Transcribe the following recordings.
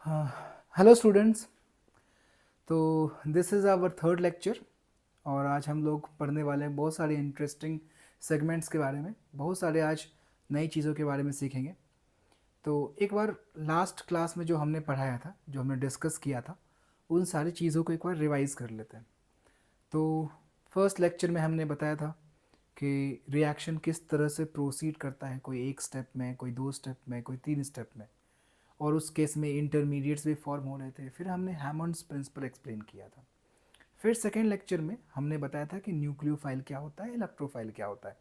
Hello students. तो this is our third lecture और आज हम लोग पढ़ने वाले हैं बहुत सारे इंटरेस्टिंग सेगमेंट्स के बारे में। बहुत सारे आज नई चीज़ों के बारे में सीखेंगे। तो एक बार लास्ट क्लास में जो हमने पढ़ाया था, जो हमने डिस्कस किया था, उन सारी चीज़ों को एक बार रिवाइज़ कर लेते हैं। तो फर्स्ट लेक्चर में हमने बताया था कि रिएक्शन किस तरह से प्रोसीड करता है, कोई एक स्टेप में, कोई दो स्टेप में, कोई तीन स्टेप में, और उस केस में इंटरमीडिएट्स भी फॉर्म हो रहे थे। फिर हमने हैमंड्स प्रिंसिपल एक्सप्लेन किया था। फिर सेकेंड लेक्चर में हमने बताया था कि न्यूक्लियोफाइल क्या होता है, इलेक्ट्रोफाइल क्या होता है।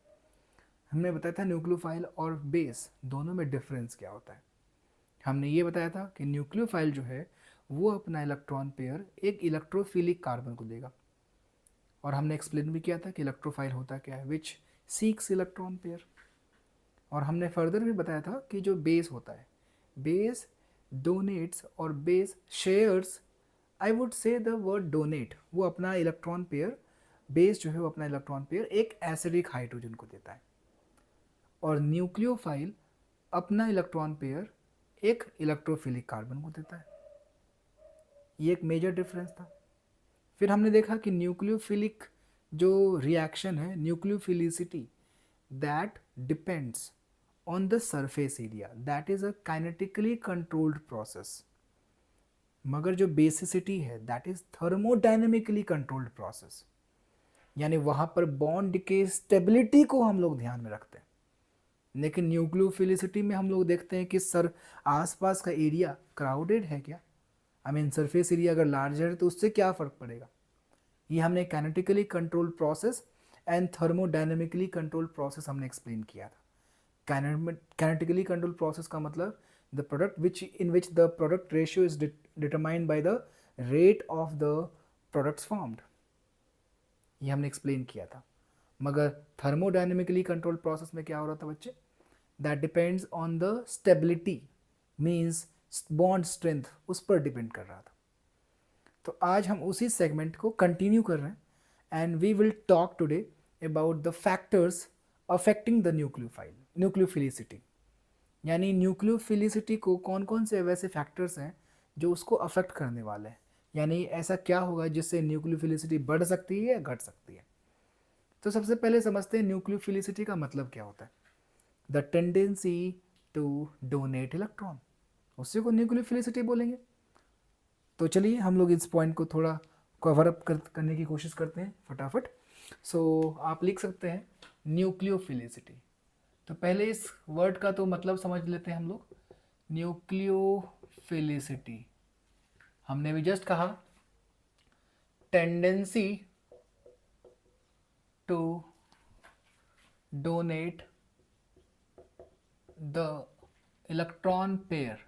हमने बताया था न्यूक्लियोफाइल और बेस दोनों में डिफरेंस क्या होता है। हमने ये बताया था कि न्यूक्लियोफाइल जो है वो अपना इलेक्ट्रॉन पेयर एक इलेक्ट्रोफिलिक कार्बन को देगा, और हमने एक्सप्लेन भी किया था कि इलेक्ट्रोफाइल होता क्या है, विच सीक्स इलेक्ट्रॉन पेयर। और हमने फर्दर भी बताया था कि जो बेस होता है, बेस डोनेट्स और base shares, I would say the word donate, वो अपना इलेक्ट्रॉन पेयर, बेस जो है वो अपना इलेक्ट्रॉन पेयर एक एसिडिक हाइड्रोजन को देता है, और न्यूक्लियोफाइल अपना इलेक्ट्रॉन पेयर एक इलेक्ट्रोफिलिक कार्बन को देता है। ये एक मेजर डिफरेंस था। फिर हमने देखा कि न्यूक्लियोफिलिक जो रिएक्शन है, nucleophilicity, that depends on the surface area, that is a kinetically controlled process, मगर जो बेसिसिटी है that is thermodynamically controlled process, यानी वहाँ पर बॉन्ड के स्टेबिलिटी को हम लोग ध्यान में रखते हैं। लेकिन न्यूक्लियोफिलिसिटी में हम लोग देखते हैं कि सर आसपास का एरिया क्राउडेड है क्या, आई मीन सरफेस एरिया अगर लार्जर है तो उससे क्या फ़र्क पड़ेगा। ये हमने kinetically controlled process and thermodynamically controlled process हमने एक्सप्लेन किया था। Kinetically controlled process का मतलब the product in which the product ratio is determined by the rate of the products formed, ये हमने एक्सप्लेन किया था। मगर थर्मोडायनेमिकली कंट्रोल्ड प्रोसेस में क्या हो रहा था बच्चे, that depends on the stability, means bond strength उस पर डिपेंड कर रहा था। तो आज हम उसी सेगमेंट को कंटिन्यू कर रहे हैं and we will talk today about the factors affecting the nucleophilicity, यानी न्यूक्लियोफिलिसिटी को कौन कौन से वैसे फैक्टर्स हैं जो उसको अफेक्ट करने वाले हैं, यानी ऐसा क्या होगा जिससे न्यूक्लियोफिलिसिटी बढ़ सकती है या घट सकती है। तो सबसे पहले समझते हैं न्यूक्लियोफिलिसिटी का मतलब क्या होता है। The tendency to donate electron, उसी को न्यूक्लियोफिलिसिटी बोलेंगे। तो चलिए हम लोग इस पॉइंट को थोड़ा कवर अप करने की कोशिश करते हैं फटाफट। सो आप लिख सकते हैं न्यूक्लियोफिलिसिटी। तो पहले इस वर्ड का तो मतलब समझ लेते हैं हम लोग। न्यूक्लियोफिलिसिटी हमने भी जस्ट कहा tendency to donate the electron pair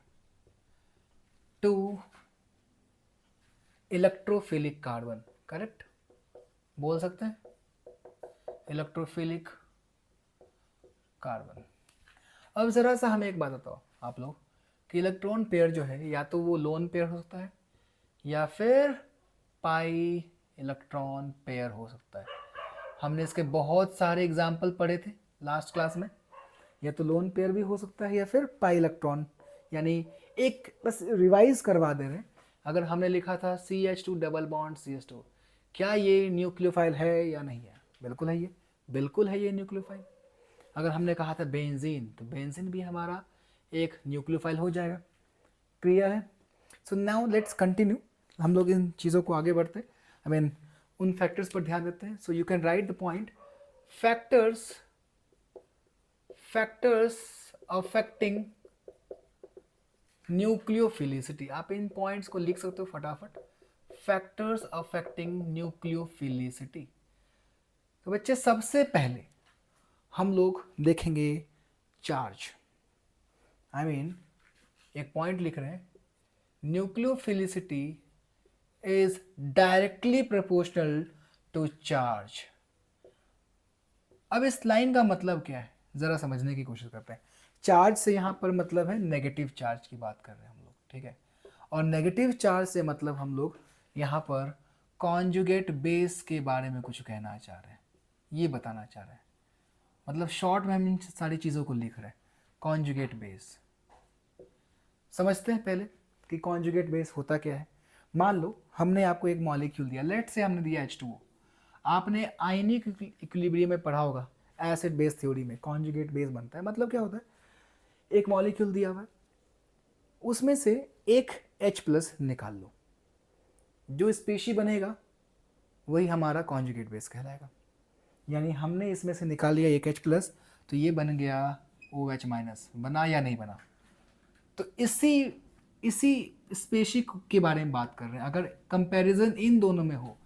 to electrophilic carbon, correct बोल सकते हैं, इलेक्ट्रोफिलिक कार्बन। अब ज़रा सा हमें एक बात बताओ आप लोग कि इलेक्ट्रॉन पेयर जो है या तो वो लोन पेयर हो सकता है या फिर पाई इलेक्ट्रॉन पेयर हो सकता है। हमने इसके बहुत सारे एग्जाम्पल पढ़े थे लास्ट क्लास में। या तो लोन पेयर भी हो सकता है या फिर पाई इलेक्ट्रॉन, यानी एक बस रिवाइज करवा दे रहे हैं। अगर हमने लिखा था CH2 डबल बॉन्ड CH2, क्या ये न्यूक्लियोफाइल है या नहीं है? बिल्कुल है, ये बिल्कुल है ये न्यूक्लियोफाइल। अगर हमने कहा था बेंजीन, तो बेंजीन भी हमारा एक न्यूक्लियोफाइल हो जाएगा। क्लियर है? सो नाउ लेट्स कंटिन्यू, हम लोग इन चीज़ों को आगे बढ़ते, आई मीन उन फैक्टर्स पर ध्यान देते हैं। So you can write the point factors affecting nucleophilicity. आप इन पॉइंट्स को लिख सकते हो फटाफट, फैक्टर्स अफेक्टिंग न्यूक्लियोफिलिसिटी। तो बच्चे सबसे पहले हम लोग देखेंगे चार्ज, आई मीन एक पॉइंट लिख रहे हैं, nucleophilicity is directly proportional to charge. अब इस लाइन का मतलब क्या है ज़रा समझने की कोशिश करते हैं। चार्ज से यहाँ पर मतलब है नेगेटिव चार्ज की बात कर रहे हैं हम लोग, ठीक है। और नेगेटिव चार्ज से मतलब हम लोग यहाँ पर कॉन्जुगेट बेस के बारे में कुछ कहना चाह रहे हैं, ये बताना चाह रहे हैं। मतलब शॉर्ट में हम इन सारी चीज़ों को लिख रहे हैं। कॉन्जुगेट बेस समझते हैं पहले। कि कॉन्जुगेट बेस होता क्या है। मान लो हमने आपको एक मॉलिक्यूल दिया, लेट से हमने दिया H2O। आपने आयनिक इक्विलिब्रियम में पढ़ा होगा, एसिड बेस थ्योरी में कॉन्जुगेट बेस बनता है। मतलब क्या होता है, एक मॉलिक्यूल दिया हुआ है, उसमें से एक H+ निकाल लो, जो स्पेशी बनेगा वही हमारा कॉन्जुगेट बेस कहलाएगा। यानी हमने इसमें से निकाल लिया एक H+, तो ये बन गया OH-। बना या नहीं बना? तो इसी स्पेशी के बारे में बात कर रहे हैं। अगर कंपैरिजन इन दोनों में हो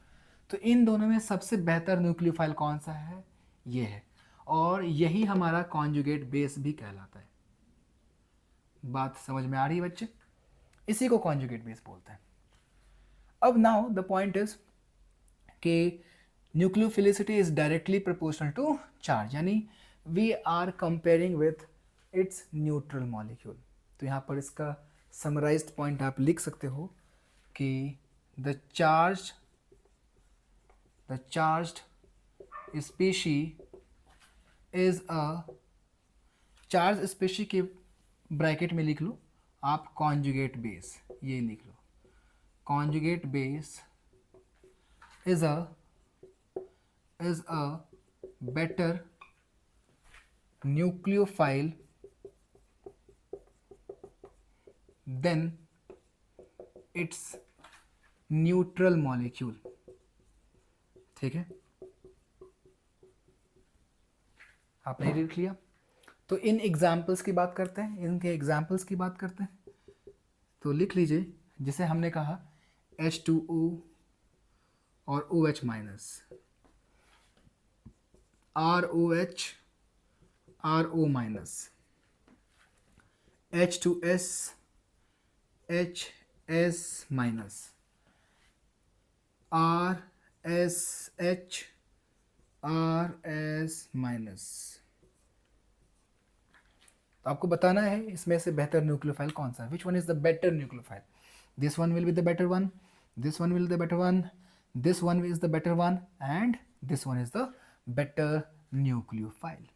तो इन दोनों में सबसे बेहतर न्यूक्लियोफाइल कौन सा है? ये है, और यही हमारा कॉन्जुगेट बेस भी कहलाता है। बात समझ में आ रही है बच्चे? इसी को कॉन्जुगेट बेस बोलते हैं। अब नाउ द पॉइंट इज कि nucleophilicity is directly proportional to charge, यानी we are comparing with its neutral molecule. तो यहाँ पर इसका समराइज्ड पॉइंट आप लिख सकते हो कि the charged species is a, charge species के ब्रैकेट में लिख लो आप कॉन्जुगेट बेस, ये लिख लो, conjugate base is a better nucleophile than its neutral molecule. ठीक है, आपने लिख लिया। तो इन एग्जाम्पल्स की बात करते हैं, इनके एग्जाम्पल्स की बात करते हैं। तो लिख लीजिए, जिसे हमने कहा H2O और OH-, ROH, RO-, H2S, HS-, RSH, RS-। तो आपको बताना है इसमें से बेहतर न्यूक्लियोफाइल कौन सा है, which one is the better nucleophile. This one will be the better one, this one will the better one, this one is the better one, and this one is the better nucleophile.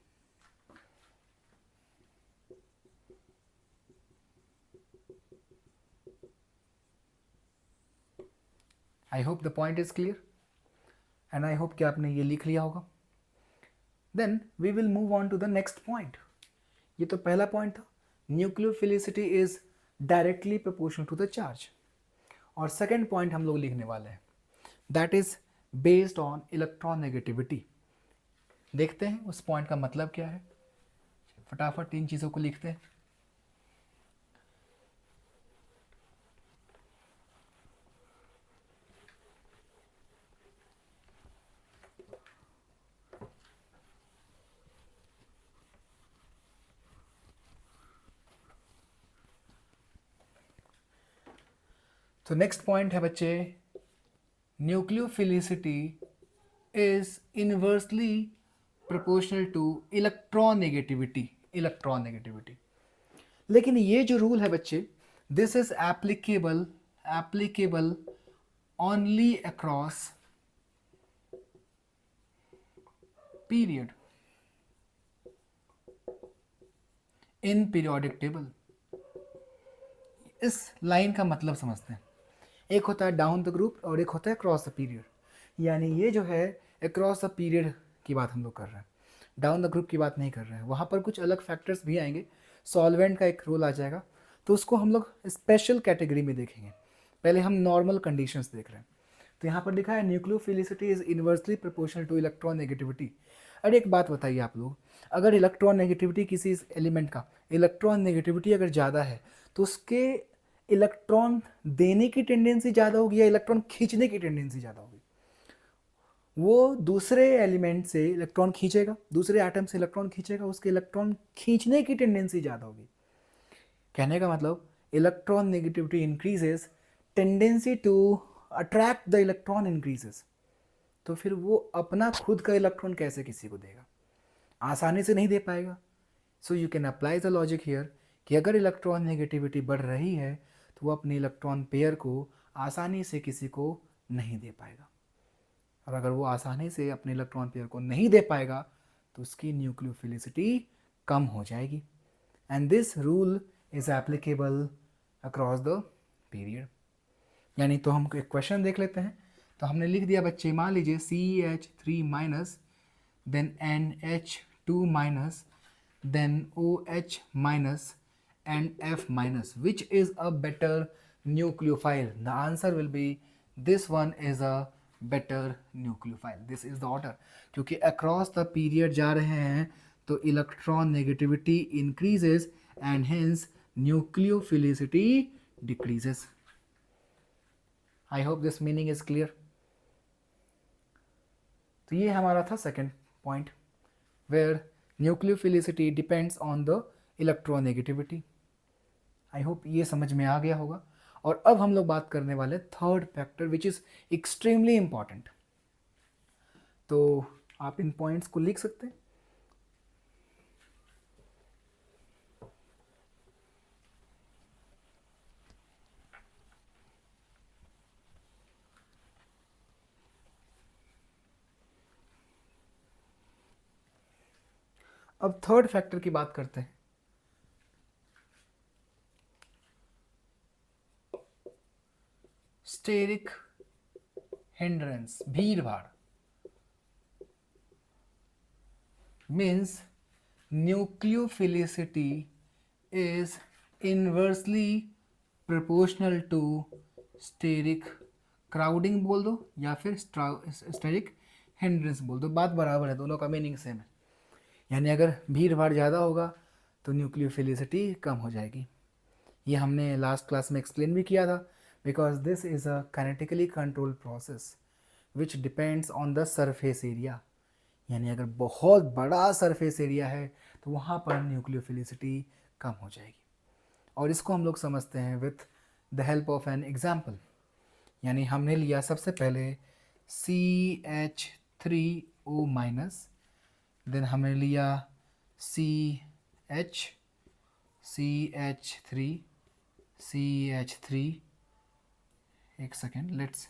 I hope the point is clear, and I hope कि आपने ये लिख लिया होगा। Then we will move on to the next point. ये तो पहला point था, nucleophilicity is directly proportional to the charge. और सेकेंड पॉइंट हम लोग लिखने वाले हैं, that is based on electron negativity. देखते हैं उस पॉइंट का मतलब क्या है, फटाफट तीन चीज़ों को लिखते हैं। तो नेक्स्ट पॉइंट है बच्चे, nucleophilicity is inversely proportional two electron negativity. Electron negativity, लेकिन ये जो रूल है बच्चे, this is applicable only across period in periodic table. इस लाइन का मतलब समझते हैं, एक होता है डाउन द ग्रुप और एक होता है क्रॉस द पीरियड। यानी ये जो है अक्रॉस द पीरियड की बात हम लोग कर रहे हैं, डाउन द ग्रुप की बात नहीं कर रहे हैं। वहाँ पर कुछ अलग फैक्टर्स भी आएंगे, सॉल्वेंट का एक रोल आ जाएगा, तो उसको हम लोग स्पेशल कैटेगरी में देखेंगे। पहले हम नॉर्मल कंडीशंस देख रहे हैं। तो यहाँ पर लिखा है nucleophilicity is inversely proportional two electron negativity. अरे एक बात बताइए आप लोग, अगर इलेक्ट्रॉन नेगेटिविटी किसी एलिमेंट का इलेक्ट्रॉन नेगेटिविटी अगर ज़्यादा है तो उसके इलेक्ट्रॉन देने की टेंडेंसी ज़्यादा होगी या इलेक्ट्रॉन खींचने की टेंडेंसी ज़्यादा होगी? वो दूसरे एलिमेंट से इलेक्ट्रॉन खींचेगा, दूसरे एटम से इलेक्ट्रॉन खींचेगा, उसके इलेक्ट्रॉन खींचने की टेंडेंसी ज़्यादा होगी। कहने का मतलब electron negativity increases, tendency to attract the electron increases. तो फिर वो अपना खुद का इलेक्ट्रॉन कैसे किसी को देगा? आसानी से नहीं दे पाएगा। So you can apply the logic here कि अगर इलेक्ट्रॉन नेगेटिविटी बढ़ रही है तो वो अपने इलेक्ट्रॉन पेयर को आसानी से किसी को नहीं दे पाएगा, और अगर वो आसानी से अपने इलेक्ट्रॉन पेयर को नहीं दे पाएगा तो उसकी न्यूक्लियोफिलिसिटी कम हो जाएगी। And this rule is applicable across the period. यानी तो हम एक क्वेश्चन देख लेते हैं। तो हमने लिख दिया बच्चे, मान लीजिए CH3 minus, then NH2 minus, then OH minus and F minus. Which is a better nucleophile? The answer will be this one is a better nucleophile. This is the order. क्योंकि across the period जा रहे हैं तो electron negativity increases and hence nucleophilicity decreases. I hope this meaning is clear. तो ये हमारा था second point, where nucleophilicity depends on the electronegativity. I hope ये समझ में आ गया होगा। और अब हम लोग बात करने वाले third factor which is extremely important. तो आप इन पॉइंट्स को लिख सकते हैं। अब थर्ड फैक्टर की बात करते हैं। स्टेरिक हिंड्रेंस, भीड़ भाड़, means nucleophilicity is inversely proportional to steric crowding बोल दो या फिर steric hindrance बोल दो, बात बराबर है, दोनों का मीनिंग सेम है। यानी अगर भीड़ भाड़ ज़्यादा होगा तो न्यूक्लियोफिलिसिटी कम हो जाएगी। ये हमने लास्ट क्लास में एक्सप्लेन भी किया था, because this is a kinetically controlled process which depends on the surface area. यानी अगर बहुत बड़ा सरफेस एरिया है तो वहाँ पर न्यूक्लियोफिलिसिटी कम हो जाएगी। और इसको हम लोग समझते हैं with the help of an example. यानी हमने लिया सबसे पहले CH3O माइनस, देन हमने लिया CH3, एक second, let's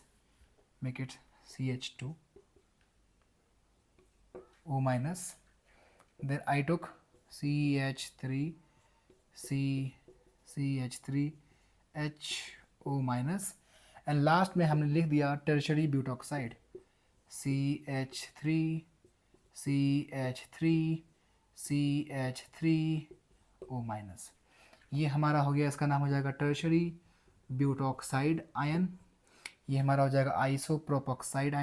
make it CH2O minus, then I took CH3HO minus, and last में हमने लिख दिया टर्शरी ब्यूटॉक्साइड CH3CH3CH3O माइनस। ये हमारा हो गया, इसका नाम हो जाएगा टर्शरी ब्यूटॉक्साइड आयन। ये हमारा हो जाएगा आइसोप्रोपोक्साइड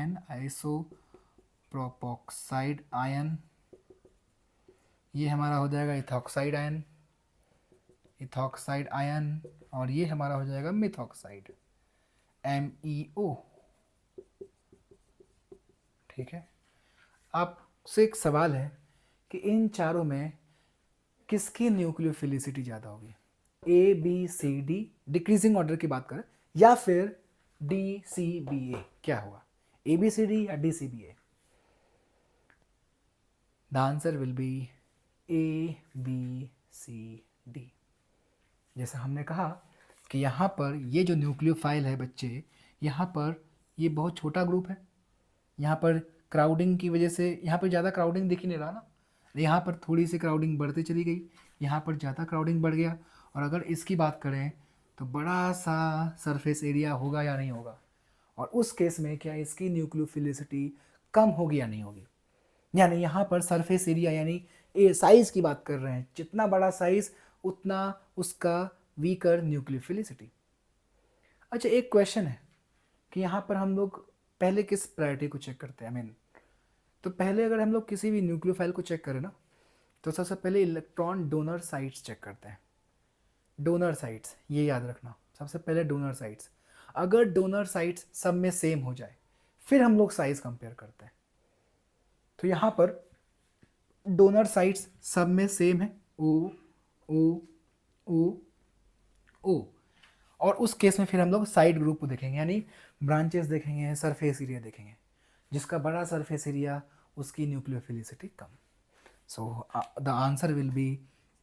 आयन, ये हमारा हो जाएगा इथॉक्साइड आयन, और ये हमारा हो जाएगा मिथॉक्साइड MEO। ठीक है। आपसे एक सवाल है कि इन चारों में किसकी न्यूक्लियोफिलिसिटी ज़्यादा होगी? ABCD डिक्रीजिंग ऑर्डर की बात करें, या फिर DCBA, क्या होगा? ABCD या DCBA? The answer will be ABCD। जैसा हमने कहा कि यहाँ पर ये जो न्यूक्लियोफाइल है बच्चे, यहाँ पर ये बहुत छोटा ग्रुप है। यहाँ पर क्राउडिंग की वजह से यहाँ पर ज़्यादा क्राउडिंग दिख ही नहीं रहा ना, यहाँ पर थोड़ी सी क्राउडिंग बढ़ती चली गई, यहाँ पर ज़्यादा क्राउडिंग बढ़ गया। और अगर इसकी बात करें तो बड़ा सा सरफेस एरिया होगा या नहीं होगा, और उस केस में क्या इसकी न्यूक्लियोफिलिसिटी कम होगी या नहीं होगी? यानी यहाँ पर सरफेस एरिया यानी साइज़ की बात कर रहे हैं, जितना बड़ा साइज़ उतना उसका वीकर न्यूक्लियोफिलिसिटी। अच्छा, एक क्वेश्चन है कि यहाँ पर हम लोग पहले किस प्रायोरिटी को चेक करते हैं? तो पहले अगर हम लोग किसी भी न्यूक्लियोफाइल को चेक करें ना, तो सबसे पहले इलेक्ट्रॉन डोनर साइट्स चेक करते हैं। डोनर साइट्स, ये याद रखना, सबसे पहले डोनर साइट्स। अगर डोनर साइट्स सब में सेम हो जाए फिर हम लोग साइज कंपेयर करते हैं। तो यहाँ पर डोनर साइट्स सब में सेम है, O O O O, और उस केस में फिर हम लोग साइड ग्रुप को देखेंगे, यानी ब्रांचेस देखेंगे, सरफेस एरिया देखेंगे। जिसका बड़ा सरफेस एरिया उसकी nucleophilicity come. So the answer will B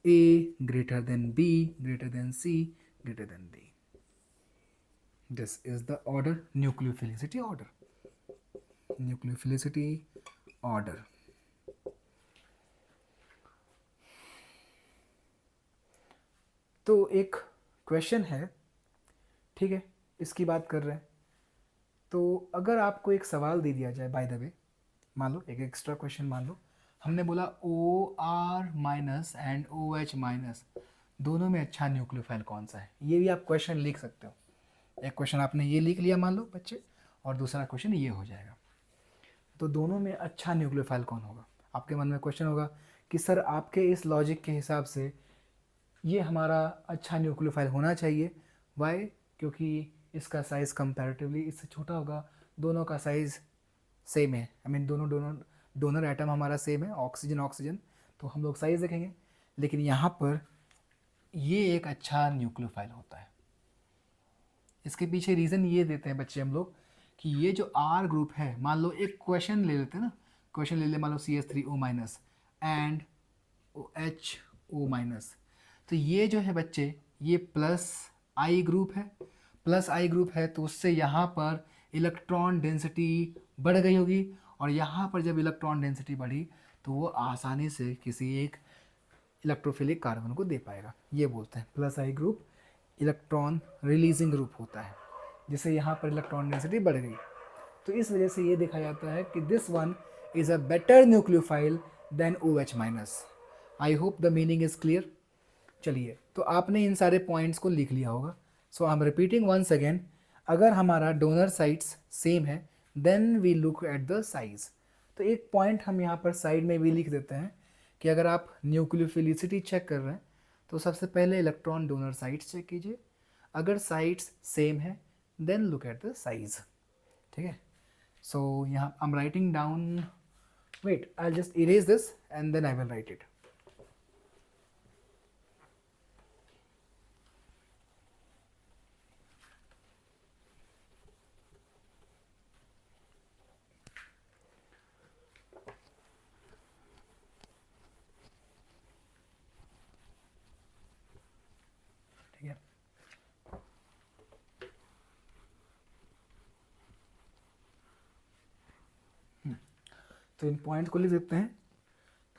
A greater than B greater than C greater than D. This is the order, nucleophilicity order. Nucleophilicity order. तो एक क्वेश्चन है, ठीक है, इसकी बात कर रहे हैं। तो अगर आपको एक सवाल दे दिया जाए, बाय द वे, मान लो एक एक्स्ट्रा क्वेश्चन, मान लो हमने बोला O R minus and O H minus दोनों में अच्छा न्यूक्लियोफाइल कौन सा है, ये भी आप क्वेश्चन लिख सकते हो। एक क्वेश्चन आपने ये लिख लिया मान लो बच्चे, और दूसरा क्वेश्चन ये हो जाएगा। तो दोनों में अच्छा न्यूक्लियोफाइल कौन होगा, आपके मन में क्वेश्चन होगा कि सर आपके इस लॉजिक के हिसाब से ये हमारा अच्छा न्यूक्लियोफाइल होना चाहिए। वाई? क्योंकि इसका साइज़ कंपैरेटिवली इससे छोटा होगा, दोनों का साइज़ सेम है, आई मीन दोनों दोनों डोनर एटम हमारा सेम है, ऑक्सीजन ऑक्सीजन, तो हम लोग साइज़ देखेंगे। लेकिन यहाँ पर ये एक अच्छा न्यूक्लियोफाइल होता है। इसके पीछे रीज़न ये देते हैं बच्चे हम लोग कि ये जो आर ग्रुप है, मान लो एक क्वेश्चन ले लेते हैं ना, क्वेश्चन ले ले, मान लो CH3O minus and OHO minus, तो ये जो है बच्चे ये प्लस आई ग्रुप है, प्लस आई ग्रुप है, तो उससे यहाँ पर इलेक्ट्रॉन डेंसिटी बढ़ गई होगी, और यहाँ पर जब इलेक्ट्रॉन डेंसिटी बढ़ी तो वो आसानी से किसी एक इलेक्ट्रोफिलिक कार्बन को दे पाएगा। ये बोलते हैं प्लस आई ग्रुप इलेक्ट्रॉन रिलीजिंग ग्रुप होता है, जिससे यहाँ पर इलेक्ट्रॉन डेंसिटी बढ़ गई। तो इस वजह से ये देखा जाता है कि this one is a better nucleophile than OH minus. I hope the meaning is clear. चलिए, तो आपने इन सारे पॉइंट्स को लिख लिया होगा। So I am repeating once again, अगर हमारा डोनर साइट्स सेम है then we look at the size. तो एक पॉइंट हम यहाँ पर साइड में भी लिख देते हैं कि अगर आप न्यूक्लियोफिलिसिटी चेक कर रहे हैं तो सबसे पहले इलेक्ट्रॉन डोनर साइट्स चेक कीजिए, अगर साइट्स सेम है then look at the size. ठीक है, सो यहाँ I am writing down, wait I just erase this and then I will write it. ठीक है, तो इन पॉइंट को लिख देते हैं।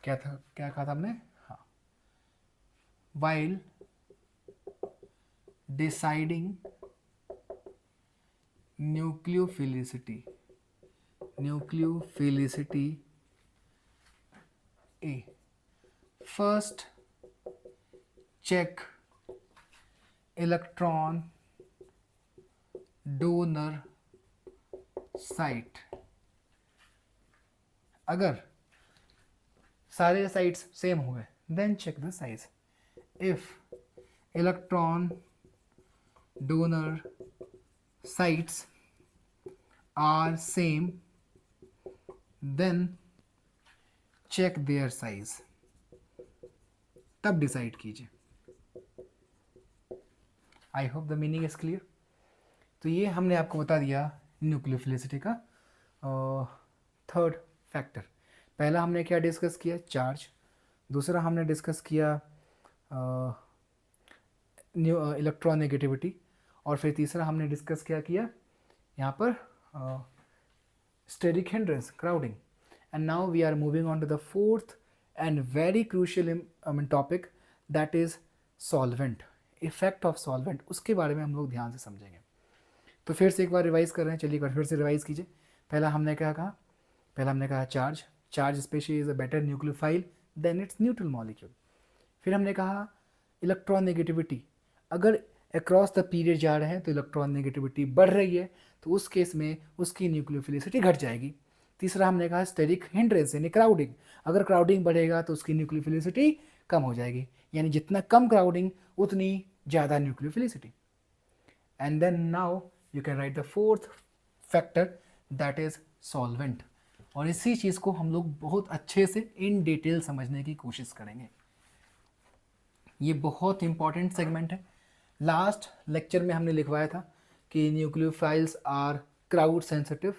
क्या था, क्या कहा था हमने? हाँ, while deciding nucleophilicity A, first check electron donor site। अगर सारे साइट्स सेम हुए then check the size. If electron donor sites are same then check their size, तब डिसाइड कीजिए। I hope the meaning is clear. तो ये हमने आपको बता दिया न्यूक्लियोफिलिसिटी का थर्ड फैक्टर। पहला हमने क्या डिस्कस किया? चार्ज। दूसरा हमने डिस्कस किया इलेक्ट्रॉन नेगेटिविटी। और फिर तीसरा हमने डिस्कस क्या किया यहाँ पर? Steric hindrance, crowding. And now we are moving on to the fourth and very crucial topic, that is solvent, effect of solvent. उसके बारे में हम लोग ध्यान से समझेंगे। तो फिर से एक बार रिवाइज कर रहे हैं, चलिए एक बार फिर से रिवाइज कीजिए। पहला हमने क्या कहा? पहला हमने कहा charge specially is a better nucleophile than its neutral molecule. फिर हमने कहा इलेक्ट्रॉन नेगेटिविटी, अगर अक्रॉस द पीरियड जा रहे हैं तो इलेक्ट्रॉन नेगेटिविटी बढ़ रही है तो उस केस में उसकी न्यूक्लियोफिलिसिटी घट जाएगी। तीसरा हमने कहा स्टेरिक हिंड्रेंस यानी क्राउडिंग, अगर क्राउडिंग बढ़ेगा तो उसकी न्यूक्लियोफिलिसिटी कम हो जाएगी, यानी जितना कम क्राउडिंग उतनी ज़्यादा nucleophilicity. And then now you can write the fourth factor, that is solvent. और इसी चीज़ को हम लोग बहुत अच्छे से इन डिटेल समझने की कोशिश करेंगे। ये बहुत इंपॉर्टेंट सेगमेंट है। लास्ट लेक्चर में हमने लिखवाया था कि nucleophiles are crowd sensitive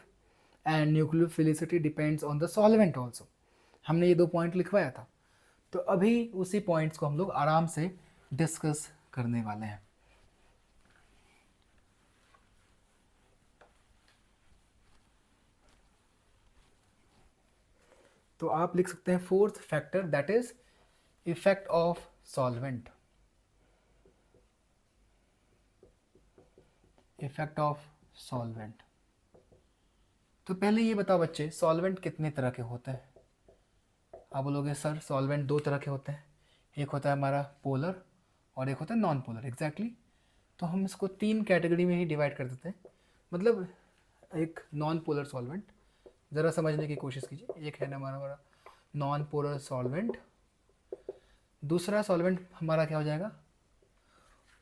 and nucleophilicity depends on the solvent also. हमने ये 2 पॉइंट लिखवाया था। तो अभी उसी पॉइंट्स को हम लोग आराम से डिस्कस करने वाले हैं। तो आप लिख सकते हैं fourth factor, that is effect of solvent. Effect of solvent. तो पहले ये बताओ बच्चे, सॉल्वेंट कितने तरह के होते हैं? आप बोलोगे सर सॉल्वेंट दो तरह के होते हैं, एक होता है हमारा पोलर और एक होता है नॉन पोलर। एग्जैक्टली तो हम इसको तीन कैटेगरी में ही डिवाइड कर देते हैं। मतलब एक नॉन पोलर सॉल्वेंट, ज़रा समझने की कोशिश कीजिए। एक है ना हमारा नॉन पोलर सॉल्वेंट, दूसरा सॉल्वेंट हमारा क्या हो जाएगा,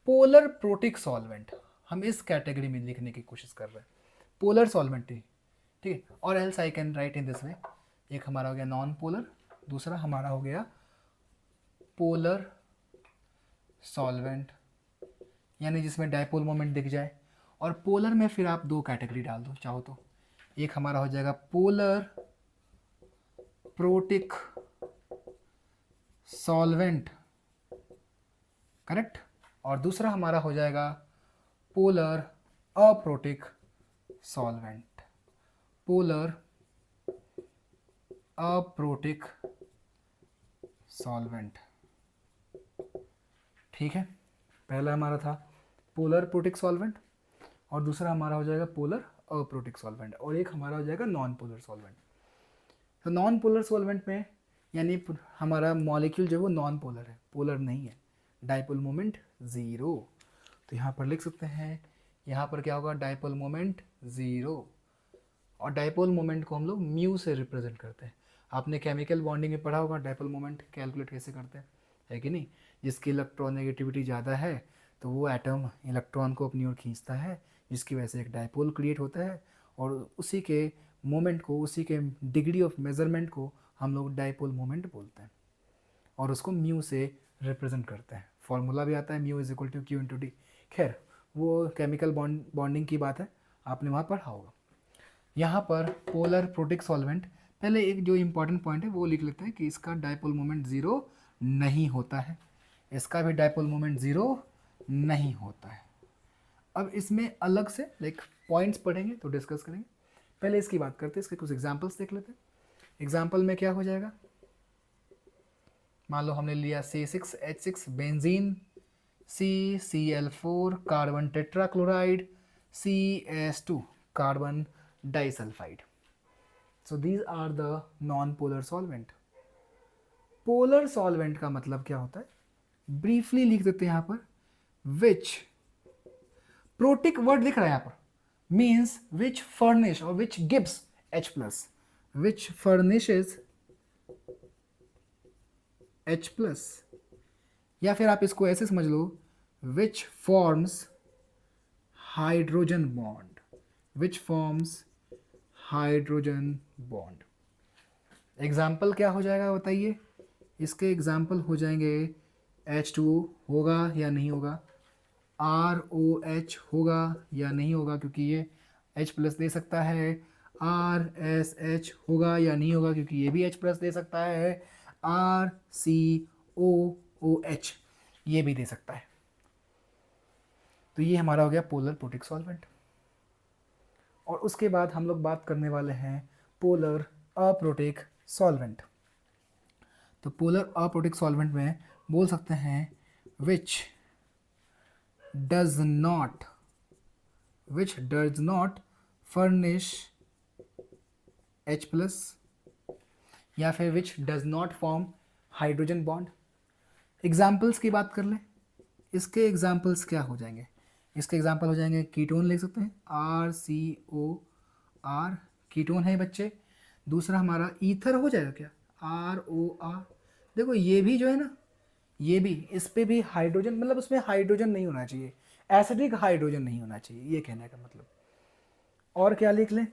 पोलर प्रोटिक सॉल्वेंट। हम इस कैटेगरी में लिखने की कोशिश कर रहे हैं, पोलर सॉल्वेंट ही, ठीक है। और else I can write in this way, एक हमारा हो गया नॉन पोलर, दूसरा हमारा हो गया पोलर सॉल्वेंट, यानी जिसमें डायपोल मोमेंट दिख जाए। और पोलर में फिर आप दो कैटेगरी डाल दो चाहो तो, एक हमारा हो जाएगा पोलर प्रोटिक सॉल्वेंट, करेक्ट, और दूसरा हमारा हो जाएगा polar aprotic solvent, polar aprotic solvent, ठीक है। पहला हमारा था पोलर प्रोटिक सॉल्वेंट और दूसरा हमारा हो जाएगा पोलर अप्रोटिक सॉल्वेंट, और एक हमारा हो जाएगा नॉन पोलर सॉल्वेंट। तो नॉन पोलर सॉल्वेंट में यानी हमारा मॉलिक्यूल जो है वो नॉन पोलर है, पोलर नहीं है, डायपोल मोमेंट ज़ीरो। तो यहाँ पर लिख सकते हैं, यहाँ पर क्या होगा, डायपोल मोमेंट ज़ीरो। और डायपोल मोमेंट को हम लोग म्यू से रिप्रेजेंट करते हैं। आपने केमिकल बॉन्डिंग में पढ़ा होगा डायपोल मोमेंट कैलकुलेट कैसे करते हैं, है कि नहीं। जिसकी इलेक्ट्रॉन नेगेटिविटी ज़्यादा है तो वो एटम इलेक्ट्रॉन को अपनी ओर खींचता है, जिसकी वजह से एक डायपोल क्रिएट होता है, और उसी के मोमेंट को, उसी के डिग्री ऑफ मेजरमेंट को हम लोग डायपोल मोमेंट बोलते हैं, और उसको म्यू से रिप्रेजेंट करते हैं। फॉर्मूला भी आता है mu is equal to Q into D. खैर वो केमिकल बॉन्डिंग की बात है, आपने वहाँ पढ़ा होगा। यहाँ पर पोलर प्रोटिक सॉल्वेंट, पहले एक जो इम्पॉर्टेंट पॉइंट है वो लिख लेते हैं कि इसका डायपोल मोमेंट ज़ीरो नहीं होता है, इसका भी डायपोल मोमेंट ज़ीरो नहीं होता है। अब इसमें अलग से लाइक पॉइंट्स पढ़ेंगे तो डिस्कस करेंगे, पहले इसकी बात करते हैं, इसके कुछ एग्जांपल्स देख लेते हैं। एग्जांपल में क्या हो जाएगा, मान लो हमने लिया C6H6 benzene, CCl4 carbon tetrachloride, CS2 carbon disulphide. So these are the non polar solvent. Polar solvent का मतलब क्या होता है, ब्रीफली लिख देते हैं यहाँ पर, विच, प्रोटिक वर्ड दिख रहा है यहाँ पर, मीन्स विच फर्निश और which gives H+, which furnishes H+, या फिर आप इसको ऐसे समझ लो, which forms hydrogen bond, which forms hydrogen bond. Example क्या हो जाएगा बताइए, इसके एग्जाम्पल हो जाएंगे H2O होगा या नहीं होगा, ROH होगा या नहीं होगा क्योंकि ये H+ दे सकता है, RSH होगा या नहीं होगा क्योंकि ये भी H+ दे सकता है, RCOOH ये भी दे सकता है। तो ये हमारा हो गया पोलर प्रोटिक सॉल्वेंट। और उसके बाद हम लोग बात करने वाले हैं पोलर अप्रोटिक सॉल्वेंट। तो पोलर अप्रोटिक सॉल्वेंट में बोल सकते हैं which does not furnish H+, या फिर which does not form hydrogen bond. Examples की बात कर लें, इसके एग्जाम्पल्स क्या हो जाएंगे, इसके एग्जाम्पल हो जाएंगे कीटोन लिख सकते हैं, RCOR कीटोन है बच्चे। दूसरा हमारा ईथर हो जाएगा क्या, ROR। देखो ये भी जो है ना, ये भी, इस पे भी हाइड्रोजन, मतलब उसमें हाइड्रोजन नहीं होना चाहिए, एसिडिक हाइड्रोजन नहीं होना चाहिए, ये कहने का मतलब। और क्या लिख लें,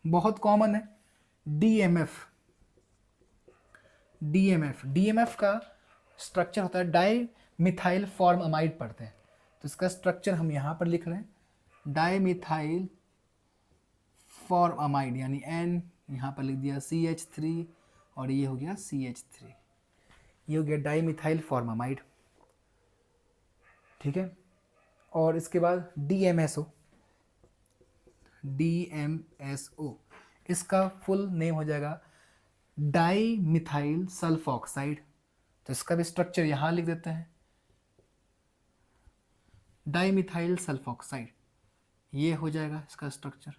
बहुत कॉमन है DMF का स्ट्रक्चर होता है डाई मिथाइल फॉर्म अमाइड पढ़ते हैं, तो इसका स्ट्रक्चर हम यहाँ पर लिख रहे हैं, डाई मिथाइल फॉर्म अमाइड, यानी N यहाँ पर लिख दिया CH3 और ये हो गया CH3, ये हो गया डाई मिथाइल फॉर्म अमाइड, ठीक है। और इसके बाद DMSO, इसका फुल नेम हो जाएगा डाई मिथाइल सल्फॉक्साइड, तो इसका भी स्ट्रक्चर यहाँ लिख देते हैं, डाईमिथाइल सल्फोक्साइड, ये हो जाएगा इसका स्ट्रक्चर।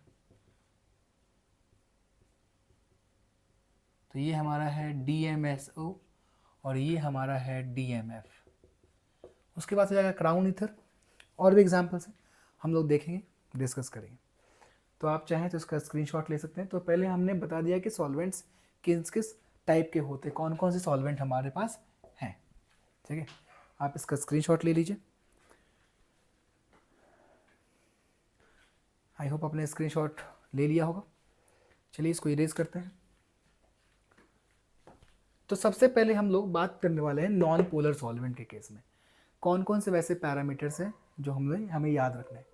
तो ये हमारा है DMSO और ये हमारा है DMF। उसके बाद हो जाएगा क्राउन ईथर। और भी एग्जाम्पल्स हैं, हम लोग देखेंगे, डिस्कस करेंगे। तो आप चाहें तो इसका स्क्रीनशॉट ले सकते हैं। तो पहले हमने बता दिया कि सॉल्वेंट्स किस किस टाइप के होते हैं, कौन कौन से सॉल्वेंट हमारे पास हैं। ठीक है, आप इसका स्क्रीनशॉट ले लीजिए। आई होप आपने स्क्रीनशॉट ले लिया होगा। चलिए इसको इरेज करते हैं। तो सबसे पहले हम लोग बात करने वाले हैं नॉन पोलर सॉल्वेंट के केस में कौन कौन से वैसे पैरामीटर्स हैं जो हमें याद रखने हैं।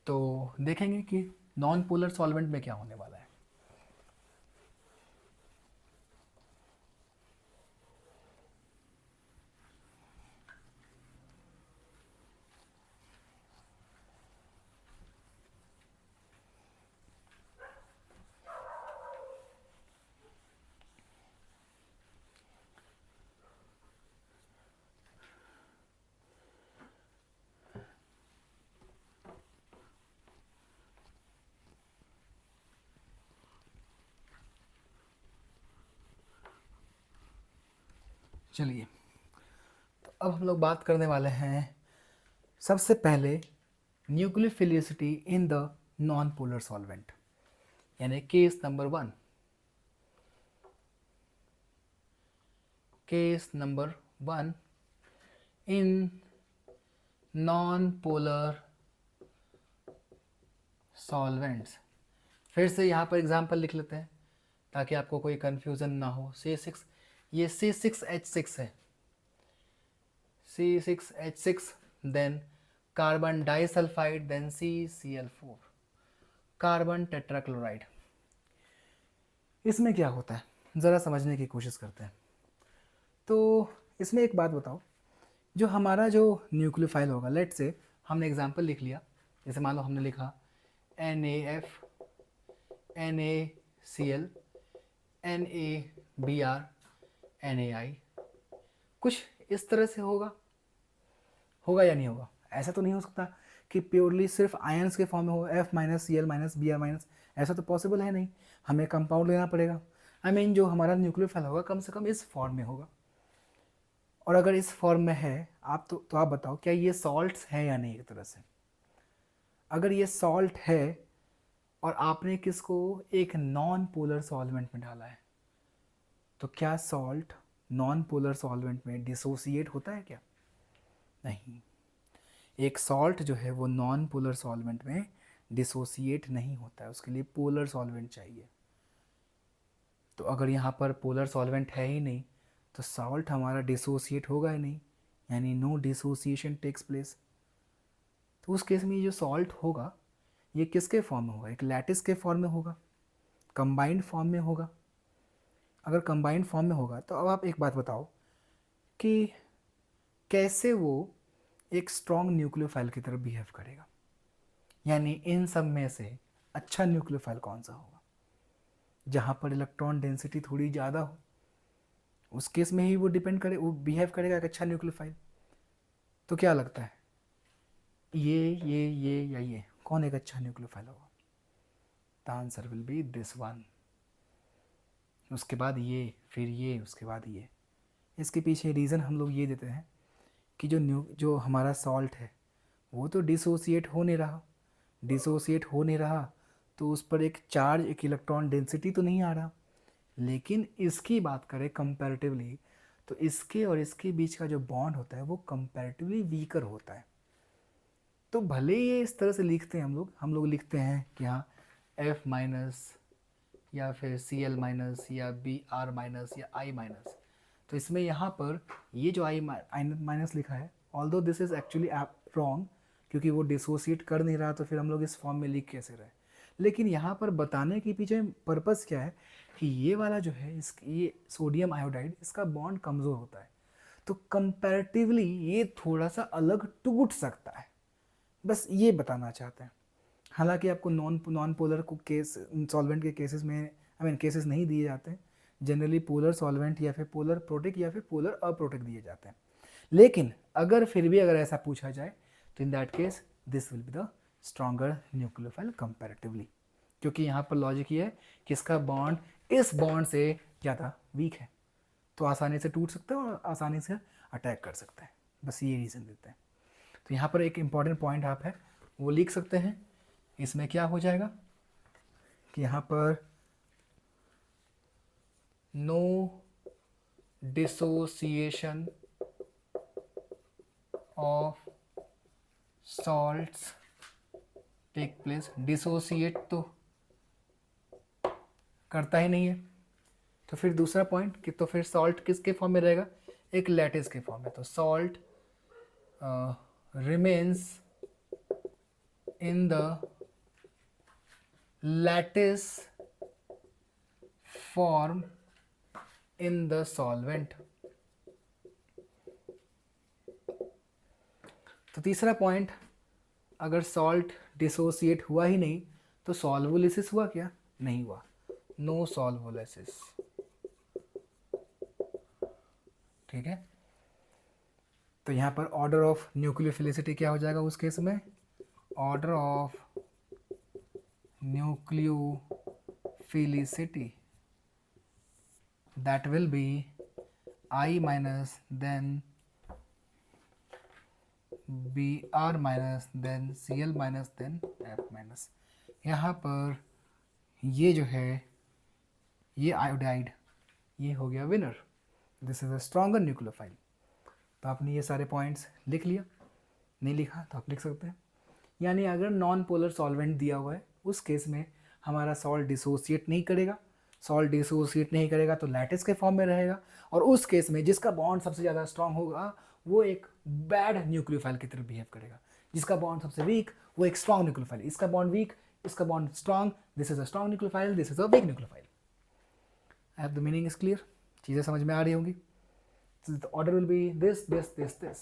तो देखेंगे कि नॉन पोलर सॉल्वेंट में क्या होने वाला है। चलिए, तो अब हम लोग बात करने वाले हैं सबसे पहले nucleophilicity in the non polar solvent, यानी case number 1। Case number 1 in non polar solvents. फिर से यहाँ पर एग्जाम्पल लिख लेते हैं ताकि आपको कोई कन्फ्यूज़न ना हो। C6, ये C6H6 है, C6H6, then carbon disulphide, then CCl4, carbon tetrachloride. इसमें क्या होता है ज़रा समझने की कोशिश करते हैं। तो इसमें एक बात बताओ, जो हमारा जो न्यूक्लियोफाइल होगा, लेट से हमने एग्जाम्पल लिख लिया, जैसे मान लो हमने लिखा NaF, NaCl, NaBr, NaI, कुछ इस तरह से होगा या नहीं होगा? ऐसा तो नहीं हो सकता कि प्योरली सिर्फ आयंस के फॉर्म में हो, F minus Cl minus Br minus, ऐसा तो पॉसिबल है नहीं। हमें कंपाउंड लेना पड़ेगा। आई मीन जो हमारा न्यूक्लियोफाइल होगा कम से कम इस फॉर्म में होगा। और अगर इस फॉर्म में है आप तो आप बताओ क्या ये सॉल्ट्स है या नहीं। एक तरह से अगर ये सॉल्ट है और आपने किसको एक नॉन पोलर सॉल्वेंट में डाला है, तो क्या सॉल्ट नॉन पोलर सॉल्वेंट में डिसोसिएट होता है क्या? नहीं। एक सॉल्ट जो है वो नॉन पोलर सॉल्वेंट में डिसोसिएट नहीं होता है, उसके लिए पोलर सॉल्वेंट चाहिए। तो अगर यहाँ पर पोलर सॉल्वेंट है ही नहीं तो सॉल्ट हमारा डिसोसिएट होगा ही नहीं, यानी नो डिसोसिएशन टेक्स प्लेस। तो उस केस में ये जो सॉल्ट होगा ये किसके फॉर्म में होगा? एक लैटिस के फॉर्म में होगा, कंबाइंड फॉर्म में होगा। अगर कंबाइंड फॉर्म में होगा तो अब आप एक बात बताओ कि कैसे वो एक स्ट्रॉन्ग न्यूक्लियोफाइल की तरह बिहेव करेगा, यानी इन सब में से अच्छा न्यूक्लियोफाइल कौन सा होगा? जहाँ पर इलेक्ट्रॉन डेंसिटी थोड़ी ज़्यादा हो, उस केस में ही वो डिपेंड करे, वो बिहेव करेगा एक अच्छा न्यूक्लियोफाइल। तो क्या लगता है ये या ये कौन एक अच्छा न्यूक्लियोफाइल होगा? The answer will B this one. उसके बाद ये, फिर ये, उसके बाद ये। इसके पीछे रीज़न हम लोग ये देते हैं कि जो हमारा सॉल्ट है वो तो डिसोसिएट हो नहीं रहा, तो उस पर एक चार्ज, एक इलेक्ट्रॉन डेंसिटी तो नहीं आ रहा। लेकिन इसकी बात करें कंपैरेटिवली तो इसके और इसके बीच का जो बॉन्ड होता है वो कंपैरेटिवली वीकर होता है। तो भले ये इस तरह से लिखते हैं हम लोग लिखते हैं कि हाँ F माइनस या फिर Cl माइनस या Br माइनस या I माइनस, तो इसमें यहाँ पर ये जो I माइनस लिखा है, although this is actually wrong क्योंकि वो डिसोसिएट कर नहीं रहा, तो फिर हम लोग इस फॉर्म में लिख कैसे रहे। लेकिन यहाँ पर बताने के पीछे पर्पज़ क्या है कि ये वाला जो है ये सोडियम आयोडाइड, इसका बॉन्ड कमज़ोर होता है, तो कंपैरेटिवली ये थोड़ा सा अलग टूट सकता है, बस ये बताना चाहते हैं। हालांकि आपको नॉन पोलर को केस सॉल्वेंट के केसेस में केसेस नहीं दिए जाते हैं, जनरली पोलर सॉल्वेंट या फिर पोलर प्रोटिक या फिर पोलर अप्रोटिक दिए जाते हैं। लेकिन अगर फिर भी अगर ऐसा पूछा जाए तो in that case this will be the stronger nucleophile comparatively, क्योंकि यहाँ पर लॉजिक ये है कि इसका बॉन्ड इस बॉन्ड से ज़्यादा वीक है, तो आसानी से टूट सकता है और आसानी से अटैक कर सकता है। बस ये रीज़न देते हैं। तो यहाँ पर एक इम्पॉर्टेंट पॉइंट आप है वो लिख सकते हैं। इसमें क्या हो जाएगा कि यहाँ पर no dissociation of salts take place. Dissociate तो करता ही नहीं है, तो फिर दूसरा पॉइंट कि तो फिर सॉल्ट किसके फॉर्म में रहेगा, एक लैटिस के फॉर्म में। तो salt remains in the lattice form in the solvent. तो तीसरा पॉइंट, अगर सॉल्ट डिसोसिएट हुआ ही नहीं तो सॉल्वोलिसिस हुआ क्या, नहीं हुआ, नो सॉल्वोलिसिस। ठीक है, तो यहाँ पर ऑर्डर ऑफ न्यूक्लियोफिलिसिटी क्या हो जाएगा उस केस में, order of nucleophilicity that will be I minus then Br minus then Cl minus then F minus। यहाँ पर ये जो है ये आयोडाइड ये हो गया winner, this is a stronger nucleophile. तो आपने ये सारे पॉइंट्स लिख लिया, नहीं लिखा तो आप लिख सकते हैं। यानी अगर नॉन पोलर सॉल्वेंट दिया हुआ है उस केस में हमारा सॉल्ट डिसोसिएट नहीं करेगा, सॉल्ट डिसोसिएट नहीं करेगा तो लैटिस के फॉर्म में रहेगा, और उस केस में जिसका बॉन्ड सबसे ज़्यादा स्ट्रांग होगा वो एक बैड न्यूक्लियोफाइल की तरफ बिहेव करेगा, जिसका बॉन्ड सबसे वीक वो एक स्ट्रॉन्ग न्यूक्लियोफाइल। इसका बॉन्ड वीक, इसका bond strong, this is a strong nucleophile, this is a weak nucleophile. I have the meaning is clear, चीज़ें समझ में आ रही होंगी। The order will be this this this this,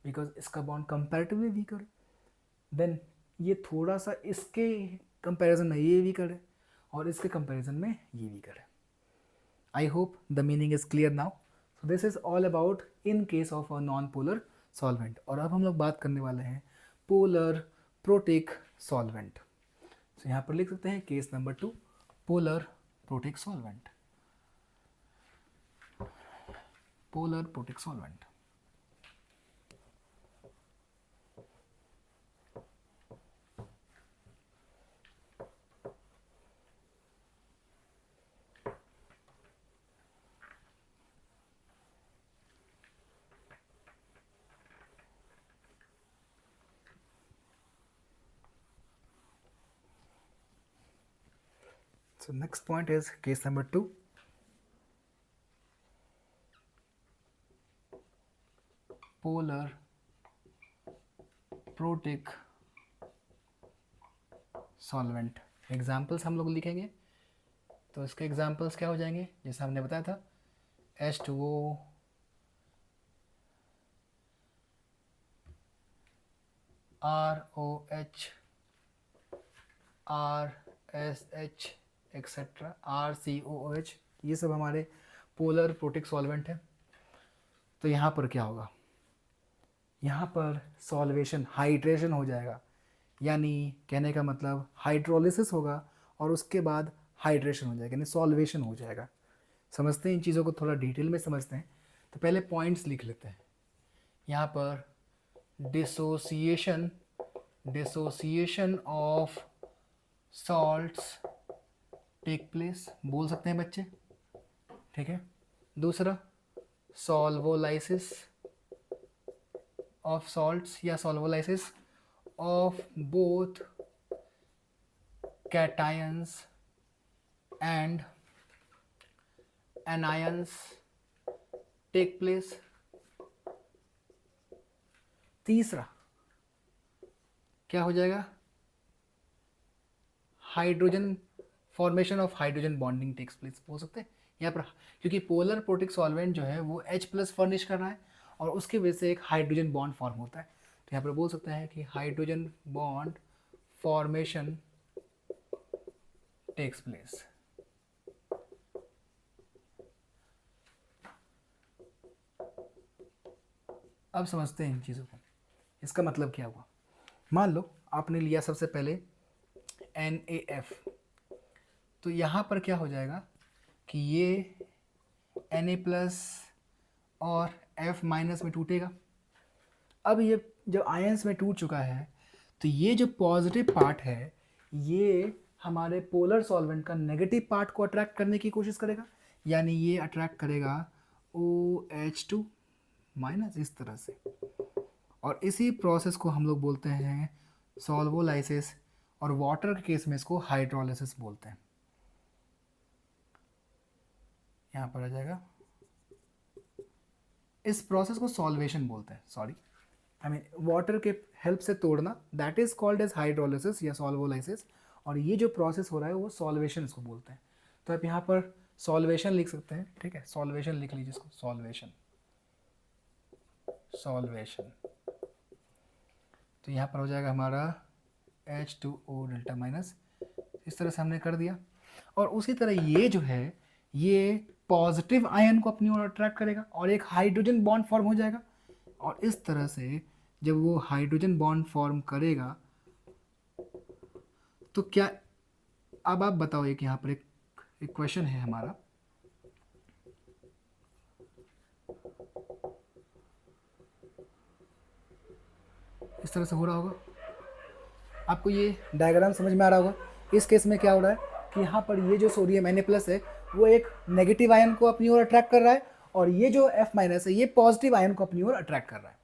because इसका bond comparatively weaker, then ये थोड़ा सा इसके कंपैरिजन में ये वीकर है और इसके कंपैरिजन में ये वीकर है। आई hope the meaning is clear now. So this is all about in case of a non polar solvent. और अब हम लोग बात करने वाले हैं पोलर प्रोटिक सॉल्वेंट। सो यहाँ पर लिख सकते हैं case number 2, polar protic solvent. Polar protic solvent, so next point is case number 2, polar protic solvent. Examples हम लोग लिखेंगे, तो इसके एग्जाम्पल्स क्या हो जाएंगे, जैसे हमने बताया था H2O, ROH, RSH etcetera, RCOOH, ये सब हमारे पोलर प्रोटिक सॉल्वेंट है। तो यहाँ पर क्या होगा, यहाँ पर सॉल्वेशन हाइड्रेशन हो जाएगा, यानी कहने का मतलब हाइड्रोलिसिस होगा और उसके बाद हाइड्रेशन हो जाएगा, यानी सॉल्वेशन हो जाएगा। समझते हैं इन चीज़ों को, थोड़ा डिटेल में समझते हैं। तो पहले पॉइंट्स लिख लेते हैं। यहाँ पर dissociation of salts take place बोल सकते हैं बच्चे, ठीक है। दूसरा सॉल्वोलाइसिस ऑफ सॉल्ट्स या solvolysis of both cations and anions take place। तीसरा क्या हो जाएगा, hydrogen formation of hydrogen bonding takes place बोल सकते हैं यहाँ पर, क्योंकि पोलर प्रोटिक सॉल्वेंट जो है वो H+ फर्निश कर रहा है और उसके वजह से एक हाइड्रोजन बॉन्ड फॉर्म होता है। तो यहाँ पर बोल सकते हैं कि hydrogen bond formation takes place. अब समझते हैं इन चीज़ों को। इसका मतलब क्या हुआ, मान लो आपने लिया सबसे पहले NaF, तो यहाँ पर क्या हो जाएगा कि ये Na+ और F- में टूटेगा। अब ये जब आयंस में टूट चुका है तो ये जो पॉजिटिव पार्ट है ये हमारे पोलर सॉल्वेंट का नेगेटिव पार्ट को अट्रैक्ट करने की कोशिश करेगा, यानी ये अट्रैक्ट करेगा OH2- इस तरह से, और इसी प्रोसेस को हम लोग बोलते हैं सॉल्वोलाइसिस, और वाटर के केस में इसको हाइड्रोलिसिस बोलते हैं। यहाँ पर आ जाएगा, इस प्रोसेस को सॉल्वेशन बोलते हैं, सॉरी आई मीन वाटर के हेल्प से तोड़ना, that is called as hydrolysis या सॉल्वोलाइसिस, और ये जो प्रोसेस हो रहा है वो सॉल्वेशन इसको बोलते हैं। तो आप यहाँ पर सॉल्वेशन लिख सकते हैं, ठीक है, सॉल्वेशन लिख लीजिए इसको, सॉल्वेशन, सॉल्वेशन। तो यहाँ पर हो जाएगा हमारा H2O डेल्टा-, इस तरह से हमने कर दिया। और उसी तरह ये जो है ये पॉजिटिव आयन को अपनी ओर अट्रैक्ट करेगा और एक हाइड्रोजन बॉन्ड फॉर्म हो जाएगा, और इस तरह से जब वो हाइड्रोजन बॉन्ड फॉर्म करेगा तो क्या, अब आप बताओ, एक यहाँ पर एक क्वेश्चन है हमारा, इस तरह से हो रहा होगा, आपको ये डायग्राम समझ में आ रहा होगा। इस केस में क्या हो रहा है कि यहाँ पर ये जो सोडियम Na+ है वो एक नेगेटिव आयन को अपनी ओर अट्रैक्ट कर रहा है, और ये जो F- है ये पॉजिटिव आयन को अपनी ओर अट्रैक्ट कर रहा है।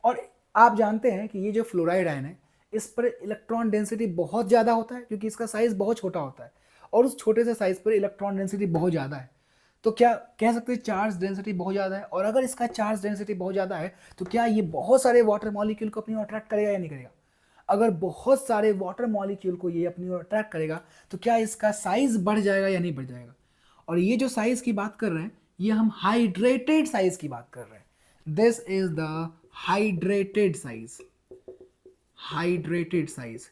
और आप जानते हैं कि ये जो फ्लोराइड आयन है इस पर इलेक्ट्रॉन डेंसिटी बहुत ज़्यादा होता है, क्योंकि इसका साइज़ बहुत छोटा होता है, और उस छोटे से साइज़ पर इलेक्ट्रॉन डेंसिटी बहुत ज़्यादा है। तो क्या कह सकते हैं चार्ज डेंसिटी बहुत ज़्यादा है, और अगर इसका चार्ज डेंसिटी बहुत ज़्यादा है तो क्या ये बहुत सारे वाटर मॉलिक्यूल को अपनी ओर अट्रैक्ट करेगा या नहीं करेगा। अगर बहुत सारे वाटर मॉलिक्यूल को ये अपनी ओर अट्रैक्ट करेगा तो क्या इसका साइज बढ़ जाएगा या नहीं बढ़ जाएगा। और ये जो साइज की बात कर रहे हैं ये हम हाइड्रेटेड साइज की बात कर रहे हैं। This is the hydrated size, hydrated size.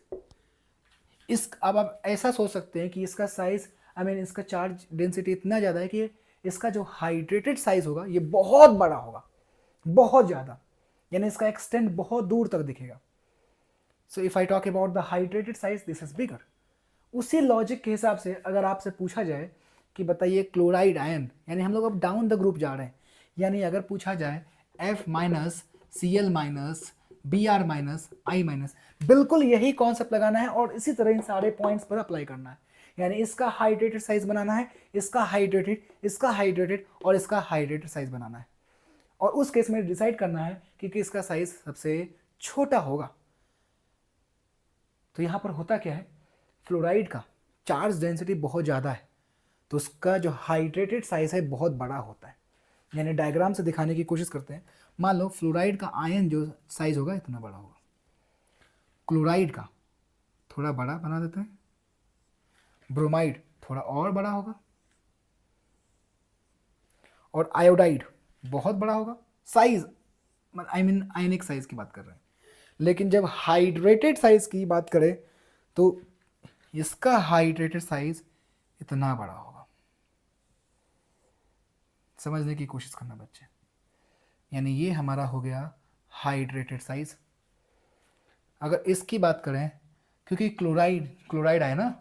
इस अब आप ऐसा सोच सकते हैं कि इसका साइज आई मीन इसका चार्ज डेंसिटी इतना ज़्यादा है कि इसका जो हाइड्रेटेड साइज होगा ये बहुत बड़ा होगा, बहुत ज़्यादा, यानी इसका एक्सटेंड बहुत दूर तक दिखेगा। So if I talk about the hydrated size this is bigger. उसी लॉजिक के हिसाब से अगर आपसे पूछा जाए कि बताइए क्लोराइड आयन, यानी हम लोग अब डाउन द ग्रुप जा रहे हैं, यानी अगर पूछा जाए F-, Cl-, Br-, I-, बिल्कुल यही कॉन्सेप्ट लगाना है और इसी तरह इन सारे पॉइंट्स पर अप्लाई करना है। यानी इसका हाइड्रेटेड साइज बनाना है, इसका हाइड्रेटेड, इसका हाइड्रेटेड और इसका हाइड्रेटेड साइज बनाना है, और उस केस में डिसाइड करना है कि किसका साइज सबसे छोटा होगा। तो यहाँ पर होता क्या है, फ्लोराइड का चार्ज डेंसिटी बहुत ज़्यादा है तो उसका जो हाइड्रेटेड साइज है बहुत बड़ा होता है। यानी डायग्राम से दिखाने की कोशिश करते हैं, मान लो फ्लोराइड का आयन जो साइज होगा इतना बड़ा होगा, क्लोराइड का थोड़ा बड़ा बना देते हैं, ब्रोमाइड थोड़ा और बड़ा होगा, और आयोडाइड बहुत बड़ा होगा size, I mean ionic size की बात कर रहे हैं। लेकिन जब हाइड्रेटेड साइज की बात करें तो इसका हाइड्रेटेड साइज इतना बड़ा होगा। समझने की कोशिश करना बच्चे, यानी ये हमारा हो गया हाइड्रेटेड साइज। अगर इसकी बात करें, क्योंकि क्लोराइड क्लोराइड है ना,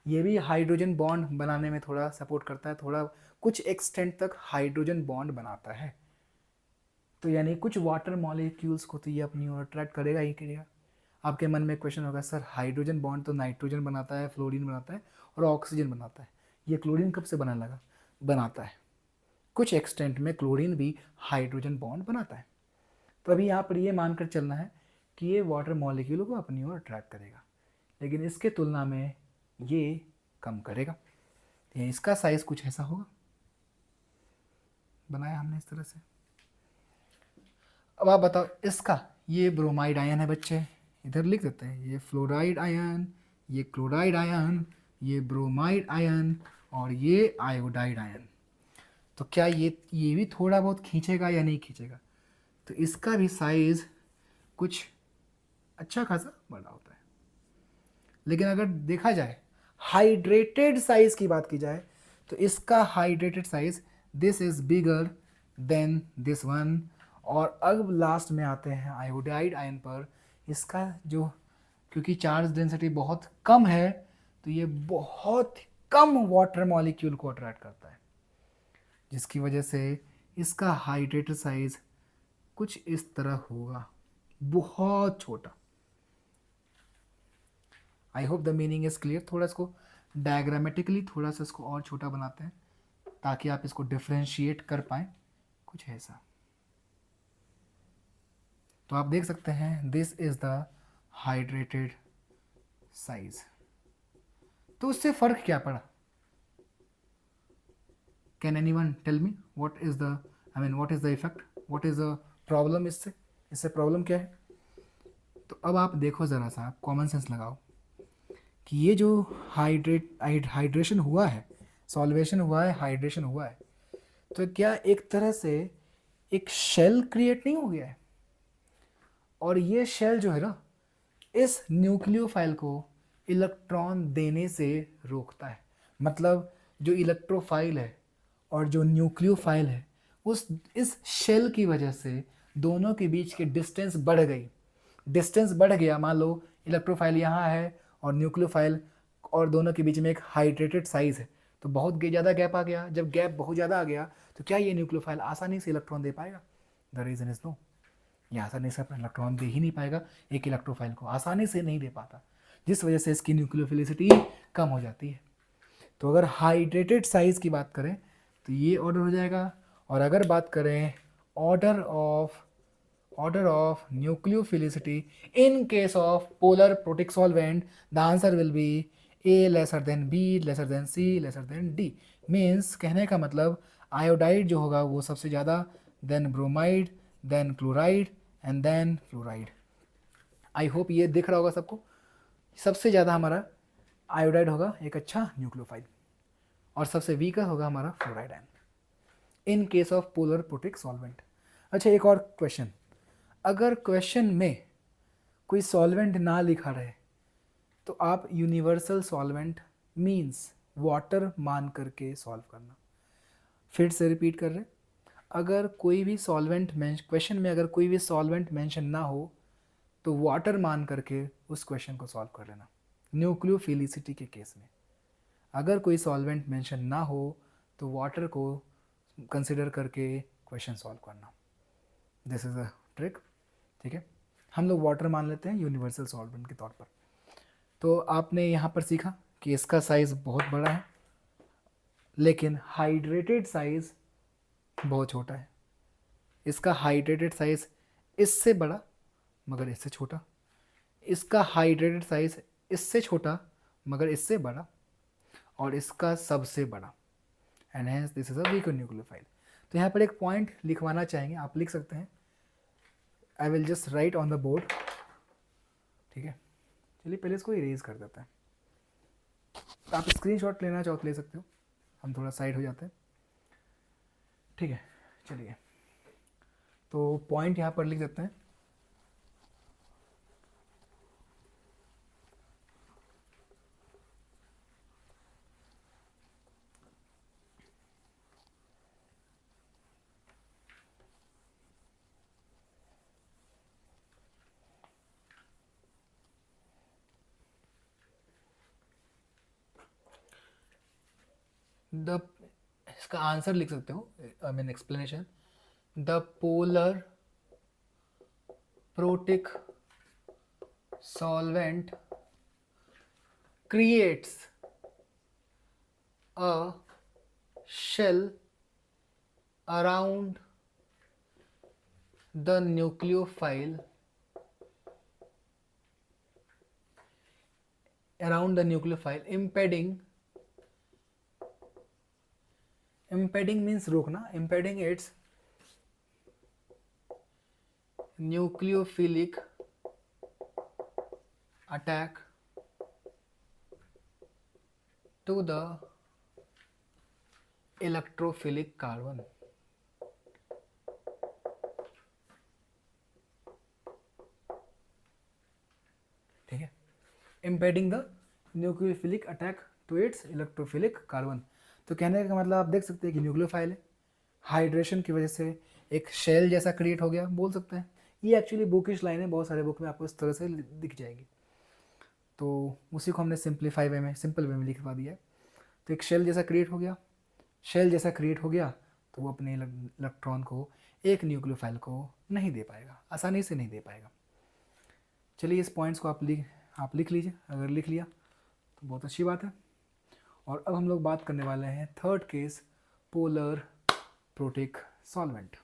ये भी हाइड्रोजन बॉन्ड बनाने में थोड़ा सपोर्ट करता है, थोड़ा कुछ एक्सटेंट तक हाइड्रोजन बॉन्ड बनाता है, तो यानी कुछ वाटर मॉलिक्यूल्स को तो ये अपनी ओर अट्रैक्ट करेगा ही करेगा। आपके मन में क्वेश्चन होगा, सर हाइड्रोजन बॉन्ड तो नाइट्रोजन बनाता है, फ्लोरीन बनाता है और ऑक्सीजन बनाता है, ये क्लोरीन कब से बनाने लगा। बनाता है, कुछ एक्सटेंट में क्लोरीन भी हाइड्रोजन बॉन्ड बनाता है। तो अभी यहाँ पर ये मानकर चलना है कि ये वाटर मॉलिक्यूल को अपनी ओर अट्रैक्ट करेगा, लेकिन इसके तुलना में ये कम करेगा। ये इसका साइज कुछ ऐसा होगा, बनाया हमने इस तरह से। अब आप बताओ इसका, ये ब्रोमाइड आयन है बच्चे, इधर लिख देते हैं, ये फ्लोराइड आयन, ये क्लोराइड आयन, ये ब्रोमाइड आयन और ये आयोडाइड आयन। तो क्या ये भी थोड़ा बहुत खींचेगा या नहीं खींचेगा। तो इसका भी साइज कुछ अच्छा खासा बड़ा होता है। लेकिन अगर देखा जाए हाइड्रेटेड साइज की बात की जाए तो इसका hydrated size this is bigger than this one, और अब लास्ट में आते हैं आयोडाइड आयन पर। इसका जो, क्योंकि चार्ज डेंसिटी बहुत कम है, तो ये बहुत कम वाटर मॉलिक्यूल को अट्रैक्ट करता है, जिसकी वजह से इसका हाइड्रेटेड साइज कुछ इस तरह होगा, बहुत छोटा। आई hope the meaning is clear. थोड़ा इसको डायग्रामेटिकली थोड़ा सा इसको और छोटा बनाते हैं ताकि आप इसको डिफ्रेंशिएट कर पाएँ, कुछ ऐसा। तो आप देख सकते हैं this is the hydrated size. तो उससे फर्क क्या पड़ा? Can anyone tell me what is the, I mean what is the effect, what is the problem? इससे प्रॉब्लम क्या है? तो अब आप देखो ज़रा सा, आप कॉमन सेंस लगाओ कि ये जो हाइड्रेशन हुआ है, सॉल्वेशन हुआ है, हाइड्रेशन हुआ है, तो क्या एक तरह से एक शेल क्रिएट नहीं हो गया है? और ये शेल जो है ना, इस न्यूक्लियोफाइल को इलेक्ट्रॉन देने से रोकता है। मतलब जो इलेक्ट्रोफाइल है और जो न्यूक्लियोफाइल है, उस इस शेल की वजह से दोनों के बीच के डिस्टेंस बढ़ गई। डिस्टेंस बढ़ गया, मान लो इलेक्ट्रोफाइल यहाँ है और न्यूक्लियोफाइल, और दोनों के बीच में एक हाइड्रेटेड साइज है, तो बहुत ज़्यादा गैप आ गया। जब गैप बहुत ज़्यादा आ गया तो क्या ये न्यूक्लियोफाइल आसानी से इलेक्ट्रॉन दे पाएगा? द रीज़न इज नो, ये आसानी से अपना इलेक्ट्रॉन दे ही नहीं पाएगा, एक इलेक्ट्रोफाइल को आसानी से नहीं दे पाता, जिस वजह से इसकी न्यूक्लियोफिलिसिटी कम हो जाती है। तो अगर हाइड्रेटेड साइज की बात करें तो ये ऑर्डर हो जाएगा। और अगर बात करें order of nucleophilicity in case of polar protic solvent, the answer will be A lesser than B lesser than C lesser than D. Means कहने का मतलब आयोडाइड जो होगा वो सबसे ज़्यादा, then bromide, then chloride and then fluoride. I hope ये दिख रहा होगा सबको। सबसे ज़्यादा हमारा आयोडाइड होगा एक अच्छा न्यूक्लियोफाइल, और सबसे वीकर होगा हमारा fluoride ion in case of polar protic solvent. अच्छा, एक और क्वेश्चन, अगर क्वेश्चन में कोई सॉल्वेंट ना लिखा रहे तो आप यूनिवर्सल सॉल्वेंट मीन्स वाटर मान करके सॉल्व करना। फिर से रिपीट कर रहे, अगर कोई भी सॉल्वेंट क्वेश्चन में अगर कोई भी सॉल्वेंट मेंशन ना हो तो वाटर मान करके उस क्वेश्चन को सॉल्व कर लेना। न्यूक्लियोफिलिसिटी के केस में अगर कोई सॉल्वेंट मेंशन ना हो तो वाटर को कंसिडर करके क्वेश्चन सॉल्व करना। दिस इज़ अ ट्रिक, ठीक है। हम लोग वाटर मान लेते हैं यूनिवर्सल सॉल्वेंट के तौर पर। तो आपने यहाँ पर सीखा कि इसका साइज़ बहुत बड़ा है, लेकिन हाइड्रेटेड साइज़ बहुत छोटा है। इसका हाइड्रेटेड साइज़ इससे बड़ा मगर इससे छोटा, इसका हाइड्रेटेड साइज़ इससे छोटा मगर इससे बड़ा, और इसका सबसे बड़ा, and hence this is a weaker nucleophile. तो यहाँ पर एक पॉइंट लिखवाना चाहेंगे, आप लिख सकते हैं। I will just right on the board, ठीक है। चलिए पहले इसको इरेज कर देते हैं। आप स्क्रीनशॉट लेना चाहो तो ले सकते हो, हम थोड़ा साइड हो जाते हैं, ठीक है। चलिए, तो पॉइंट यहाँ पर लिख देते हैं। द, इसका आंसर लिख सकते हो, I mean explanation. The polar protic solvent creates a shell around the nucleophile, impeding means रोकना, impeding its nucleophilic attack to the electrophilic carbon। ठीक है, impeding the nucleophilic attack to its electrophilic carbon। तो कहने का मतलब आप देख सकते हैं कि न्यूक्लियोफाइल है, हाइड्रेशन की वजह से एक शेल जैसा क्रिएट हो गया, बोल सकते हैं। ये एक्चुअली बुकिश लाइन है, बहुत सारे बुक में आपको इस तरह से दिख जाएगी। तो उसी को हमने सिंपलीफाई वे में, सिंपल वे में लिखवा दिया है। तो एक शेल जैसा क्रिएट हो गया, शेल जैसा क्रिएट हो गया, तो वो अपने इलेक्ट्रॉन को, एक न्यूक्लियोफाइल को नहीं दे पाएगा, आसानी से नहीं दे पाएगा। चलिए इस पॉइंट्स को आप लिख लीजिए, अगर लिख लिया तो बहुत अच्छी बात है। और अब हम लोग बात करने वाले हैं third case, polar protic solvent.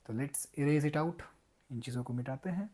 तो लेट्स इरेज इट आउट, इन चीज़ों को मिटाते हैं।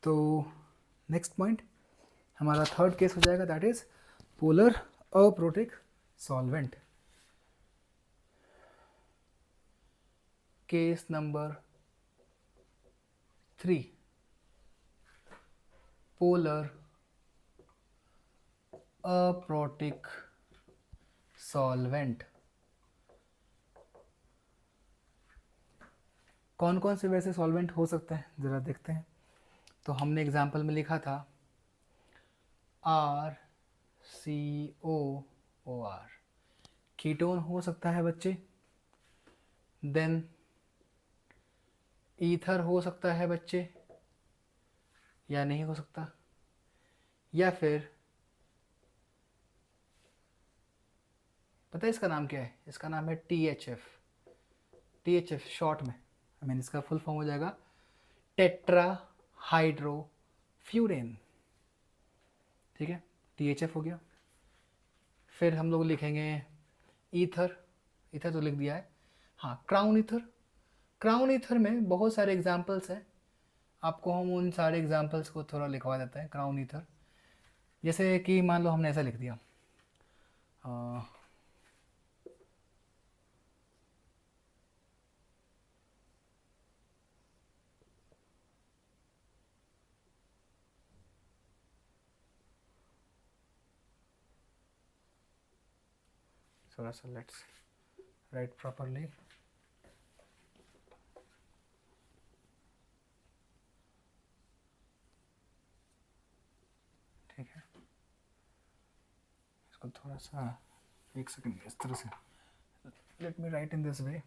तो नेक्स्ट पॉइंट हमारा थर्ड केस हो जाएगा, that is polar aprotic solvent. Case number 3, polar aprotic solvent. कौन कौन से वैसे सॉल्वेंट हो सकते हैं ज़रा देखते हैं। तो हमने एग्जाम्पल में लिखा था RCOOR, कीटोन हो सकता है बच्चे। देन ईथर हो सकता है बच्चे, या नहीं हो सकता। या फिर पता है इसका नाम क्या है? इसका नाम है THF। THF शॉर्ट में, इसका फुल फॉर्म हो जाएगा टेट्रा हाइड्रोफ्यूरेन। ठीक है, THF हो गया। फिर हम लोग लिखेंगे ईथर, ईथर तो लिख दिया है। हाँ, क्राउन ईथर। क्राउन ईथर में बहुत सारे एग्जाम्पल्स हैं, आपको हम उन सारे एग्जाम्पल्स को थोड़ा लिखवा देते हैं। क्राउन ईथर जैसे कि मान लो हमने ऐसा लिख दिया, थोड़ा सा लेट्स राइट प्रॉपरली। ठीक है, इसको थोड़ा सा एक सेकंड इस तरह से, let me right in this way.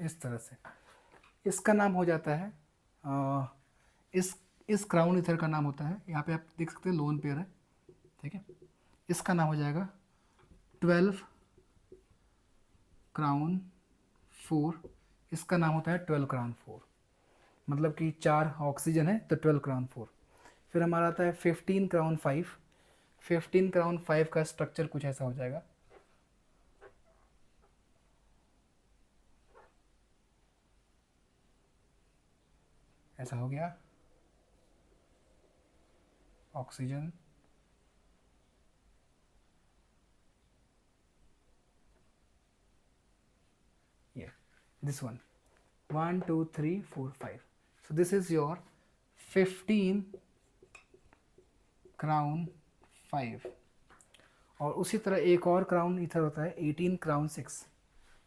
इस तरह से इसका नाम हो जाता है, इस क्राउन ईथर का नाम होता है, यहाँ पे आप देख सकते हैं लोन पेयर है। ठीक है, इसका नाम हो जाएगा 12 क्राउन 4। इसका नाम होता है 12 क्राउन 4, मतलब कि 4 ऑक्सीजन है तो 12 क्राउन 4। फिर हमारा आता है 15 क्राउन 5। 15 क्राउन 5 का स्ट्रक्चर कुछ ऐसा हो जाएगा। ऐसा हो गया, ऑक्सीजन, ये this one 1 2 3 4 5। So this is your 15 crown 5। और उसी तरह एक और क्राउन ईथर होता है 18 क्राउन 6।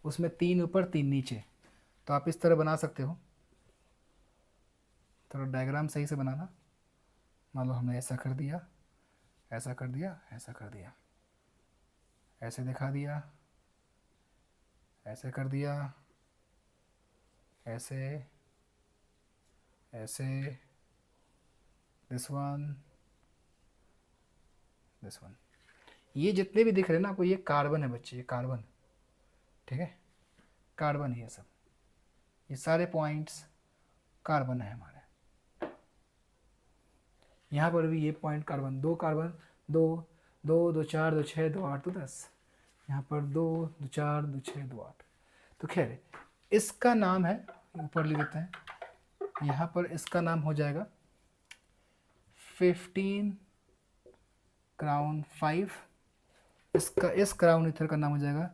उसमें 3 ऊपर 3 नीचे, तो आप इस तरह बना सकते हो। थोड़ा डायग्राम सही से बनाना। मान लो हमने ऐसा कर दिया, ऐसा कर दिया, ऐसा कर दिया, ऐसे दिखा दिया, ऐसे कर दिया, ऐसे, ऐसे, दिस वन, दिस वन। ये जितने भी दिख रहे हैं ना आपको, ये कार्बन है बच्चे, ये कार्बन, ठीक है, कार्बन है ये सब, ये सारे पॉइंट्स कार्बन है हमारे। यहाँ पर भी ये पॉइंट कार्बन, दो कार्बन, दो, दो दो चार, दो छः, दो आठ, दो 10। यहाँ पर 2 2 4 2 6 2 8। तो खैर इसका नाम है, ऊपर लिख देते हैं, यहाँ पर इसका नाम हो जाएगा 15 क्राउन 5। इसका, इस क्राउन ईथर का नाम हो जाएगा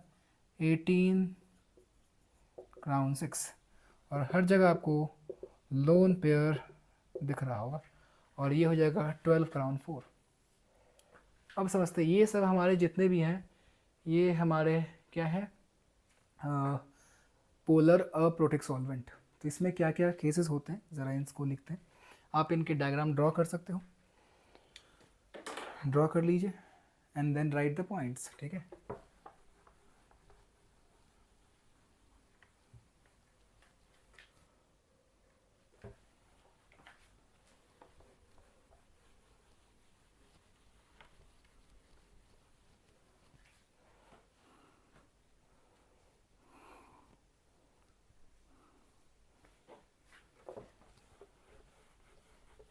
18 क्राउन 6। और हर जगह आपको लोन पेयर दिख रहा होगा, और ये हो जाएगा 12 क्राउन 4। अब समझते हैं, ये सब हमारे जितने भी हैं ये हमारे क्या है, पोलर अप्रोटिक सॉल्वेंट। तो इसमें क्या क्या केसेस होते हैं ज़रा इसको लिखते हैं। आप इनके डायग्राम ड्रॉ कर सकते हो, ड्रॉ कर लीजिए and then write the points, ठीक है।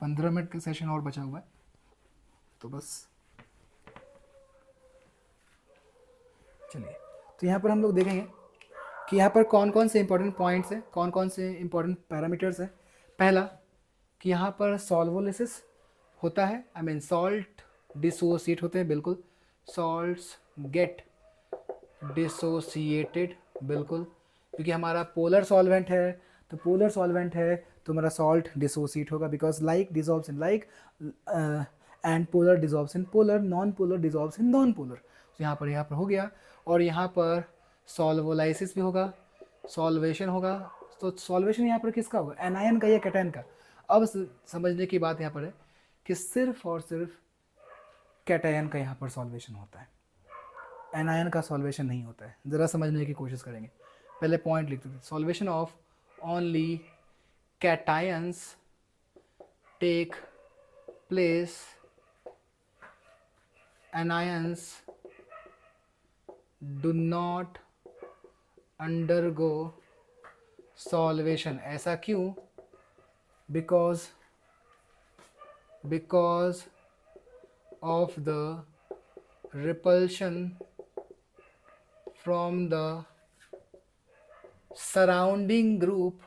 पंद्रह मिनट का सेशन और बचा हुआ है, तो बस चलिए। तो यहाँ पर हम लोग देखेंगे कि यहाँ पर कौन कौन से इंपॉर्टेंट पॉइंट्स हैं, कौन कौन से इंपॉर्टेंट पैरामीटर्स हैं। पहला कि यहाँ पर सॉल्वोलिसिस होता है, आई मीन सॉल्ट डिसोसिएट होते हैं, बिल्कुल, सॉल्ट्स गेट डिसोसिएटेड, बिल्कुल, क्योंकि हमारा पोलर सॉल्वेंट है, तो पोलर सॉल्वेंट है तो हमारा सॉल्ट डिसोसिएट होगा, because like dissolves in like and polar dissolves in polar, non polar dissolves in non polar. तो यहाँ पर हो गया। और यहाँ पर सॉल्वोलाइसिस भी होगा, सॉल्वेशन होगा। तो सॉल्वेशन यहाँ पर किसका होगा, एनायन का या कैटायन का। अब समझने की बात यहाँ पर है कि सिर्फ और सिर्फ कैटायन का यहाँ पर सॉल्वेशन होता है, एनायन का सॉल्वेशन नहीं होता है। ज़रा समझने की कोशिश करेंगे। पहले पॉइंट लिखते थे, solvation of only cations take place, anions do not undergo solvation। ऐसा क्यों? because of the repulsion from the surrounding group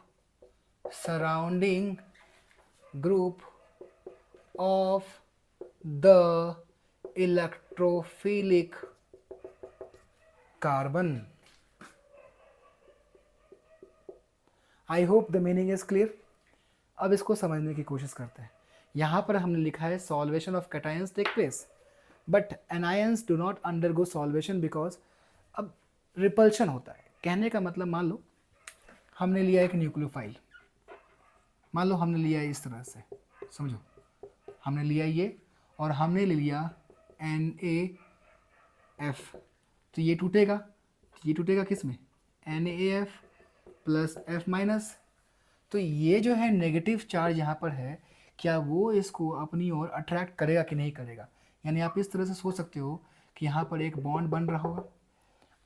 of the electrophilic carbon। I hope the meaning is clear. अब इसको समझने की कोशिश करते हैं। यहाँ पर हमने लिखा है solvation of cations take place, but anions do not undergo solvation because अब रिपल्शन होता है। कहने का मतलब, मान लो हमने लिया एक न्यूक्लियोफाइल, मान लो हमने लिया इस तरह से, समझो हमने लिया ये और हमने ले लिया NaF, तो ये टूटेगा, किस में, NaF प्लस F माइनस। तो ये जो है नेगेटिव चार्ज यहाँ पर है, क्या वो इसको अपनी ओर अट्रैक्ट करेगा कि नहीं करेगा। यानी आप इस तरह से सोच सकते हो कि यहाँ पर एक बॉन्ड बन रहा होगा।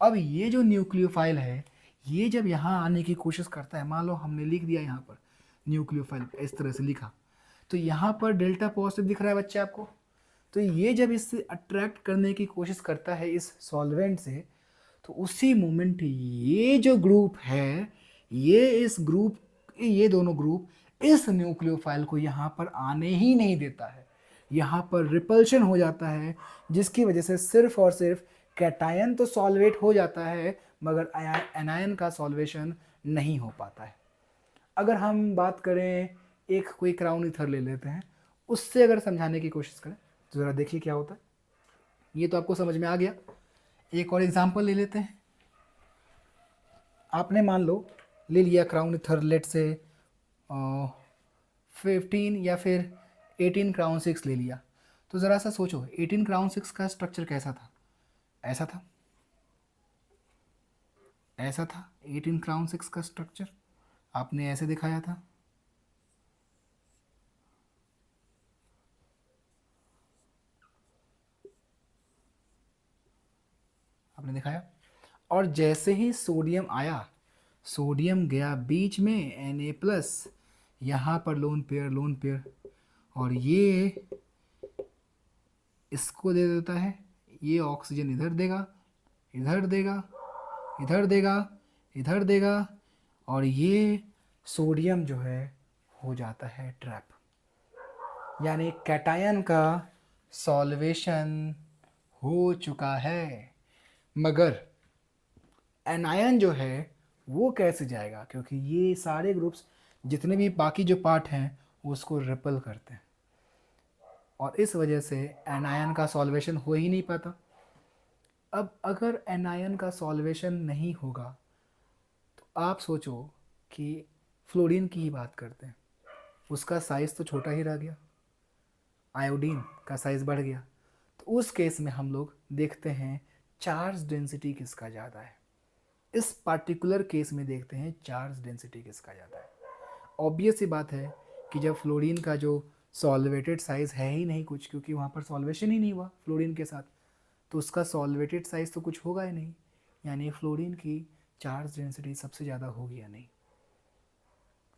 अब ये जो न्यूक्लियोफाइल है, ये जब यहाँ आने की कोशिश करता है, मान लो हमने लिख दिया यहाँ पर न्यूक्लियोफाइल, इस तरह से लिखा, तो यहाँ पर डेल्टा पॉजिटिव दिख रहा है बच्चे आपको। तो ये जब इससे अट्रैक्ट करने की कोशिश करता है इस सॉल्वेंट से, तो उसी मोमेंट ये जो ग्रुप है, ये दोनों ग्रुप इस न्यूक्लियोफाइल को यहाँ पर आने ही नहीं देता है, यहाँ पर रिपल्शन हो जाता है, जिसकी वजह से सिर्फ और सिर्फ कैटायन तो सॉल्वेट हो जाता है, मगर एनायन का सॉल्वेशन नहीं हो पाता है। अगर हम बात करें, एक कोई क्राउन ईथर ले लेते हैं, उससे अगर समझाने की कोशिश करें तो ज़रा देखिए क्या होता है। ये तो आपको समझ में आ गया। एक और एग्जांपल ले लेते हैं। आपने मान लो ले लिया क्राउन इथर लेट से 15 या फिर 18 क्राउन 6 ले लिया, तो ज़रा सा सोचो 18 क्राउन 6 का स्ट्रक्चर कैसा था? ऐसा था, ऐसा था 18 क्राउन 6 का स्ट्रक्चर, आपने ऐसे दिखाया था। आपने दिखाया, और जैसे ही सोडियम आया, सोडियम गया बीच में Na+, यहाँ पर लोन पेयर, और ये इसको दे देता है, ये ऑक्सीजन इधर देगा, इधर देगा, इधर देगा, इधर देगा, और ये सोडियम जो है हो जाता है ट्रैप। यानी कैटायन का सॉल्वेशन हो चुका है, मगर एनायन जो है वो कैसे जाएगा? क्योंकि ये सारे ग्रुप्स जितने भी बाकी जो पार्ट हैं उसको रिपल करते हैं, और इस वजह से एनायन का सॉल्वेशन हो ही नहीं पाता। अब अगर एनायन का सॉल्वेशन नहीं होगा तो आप सोचो कि फ्लोरीन की ही बात करते हैं, उसका साइज़ तो छोटा ही रह गया, आयोडीन का साइज़ बढ़ गया, तो उस केस में हम लोग देखते हैं चार्ज डेंसिटी किसका ज़्यादा है। इस पार्टिकुलर केस में देखते हैं चार्ज डेंसिटी किसका ज़्यादा है। ऑब्वियस सी बात है कि जब फ्लोरीन का जो सॉल्वेटेड साइज़ है ही नहीं कुछ, क्योंकि वहाँ पर सॉल्वेशन ही नहीं हुआ फ्लोरीन के साथ, तो उसका सॉल्वेटेड साइज़ तो कुछ होगा ही नहीं, यानी फ्लोरीन की चार्ज डेंसिटी सबसे ज़्यादा होगी या नहीं,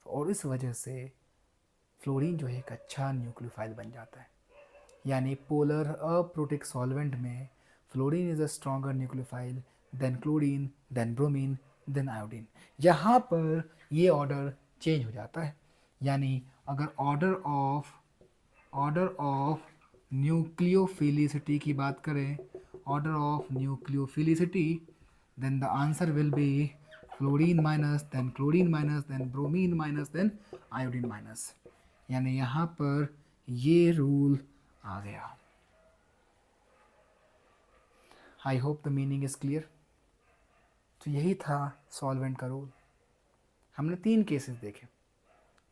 और इस वजह से फ्लोरीन जो है एक अच्छा न्यूक्लियोफाइल बन जाता है। यानी पोलर अप्रोटिक सॉल्वेंट में fluorine is a stronger nucleophile than chlorine, then bromine, then iodine. यहाँ पर ये ऑर्डर चेंज हो जाता है, यानी अगर ऑर्डर ऑफ न्यूक्लियोफिलिसिटी की बात करें, order of nucleophilicity, then the answer will be fluorine minus, then chlorine minus, then bromine minus, then iodine minus. यानी यहाँ पर ये रूल आ गया। I hope the meaning is clear. तो यही था सॉल्वेंट का रोल। हमने 3 केसेस देखे।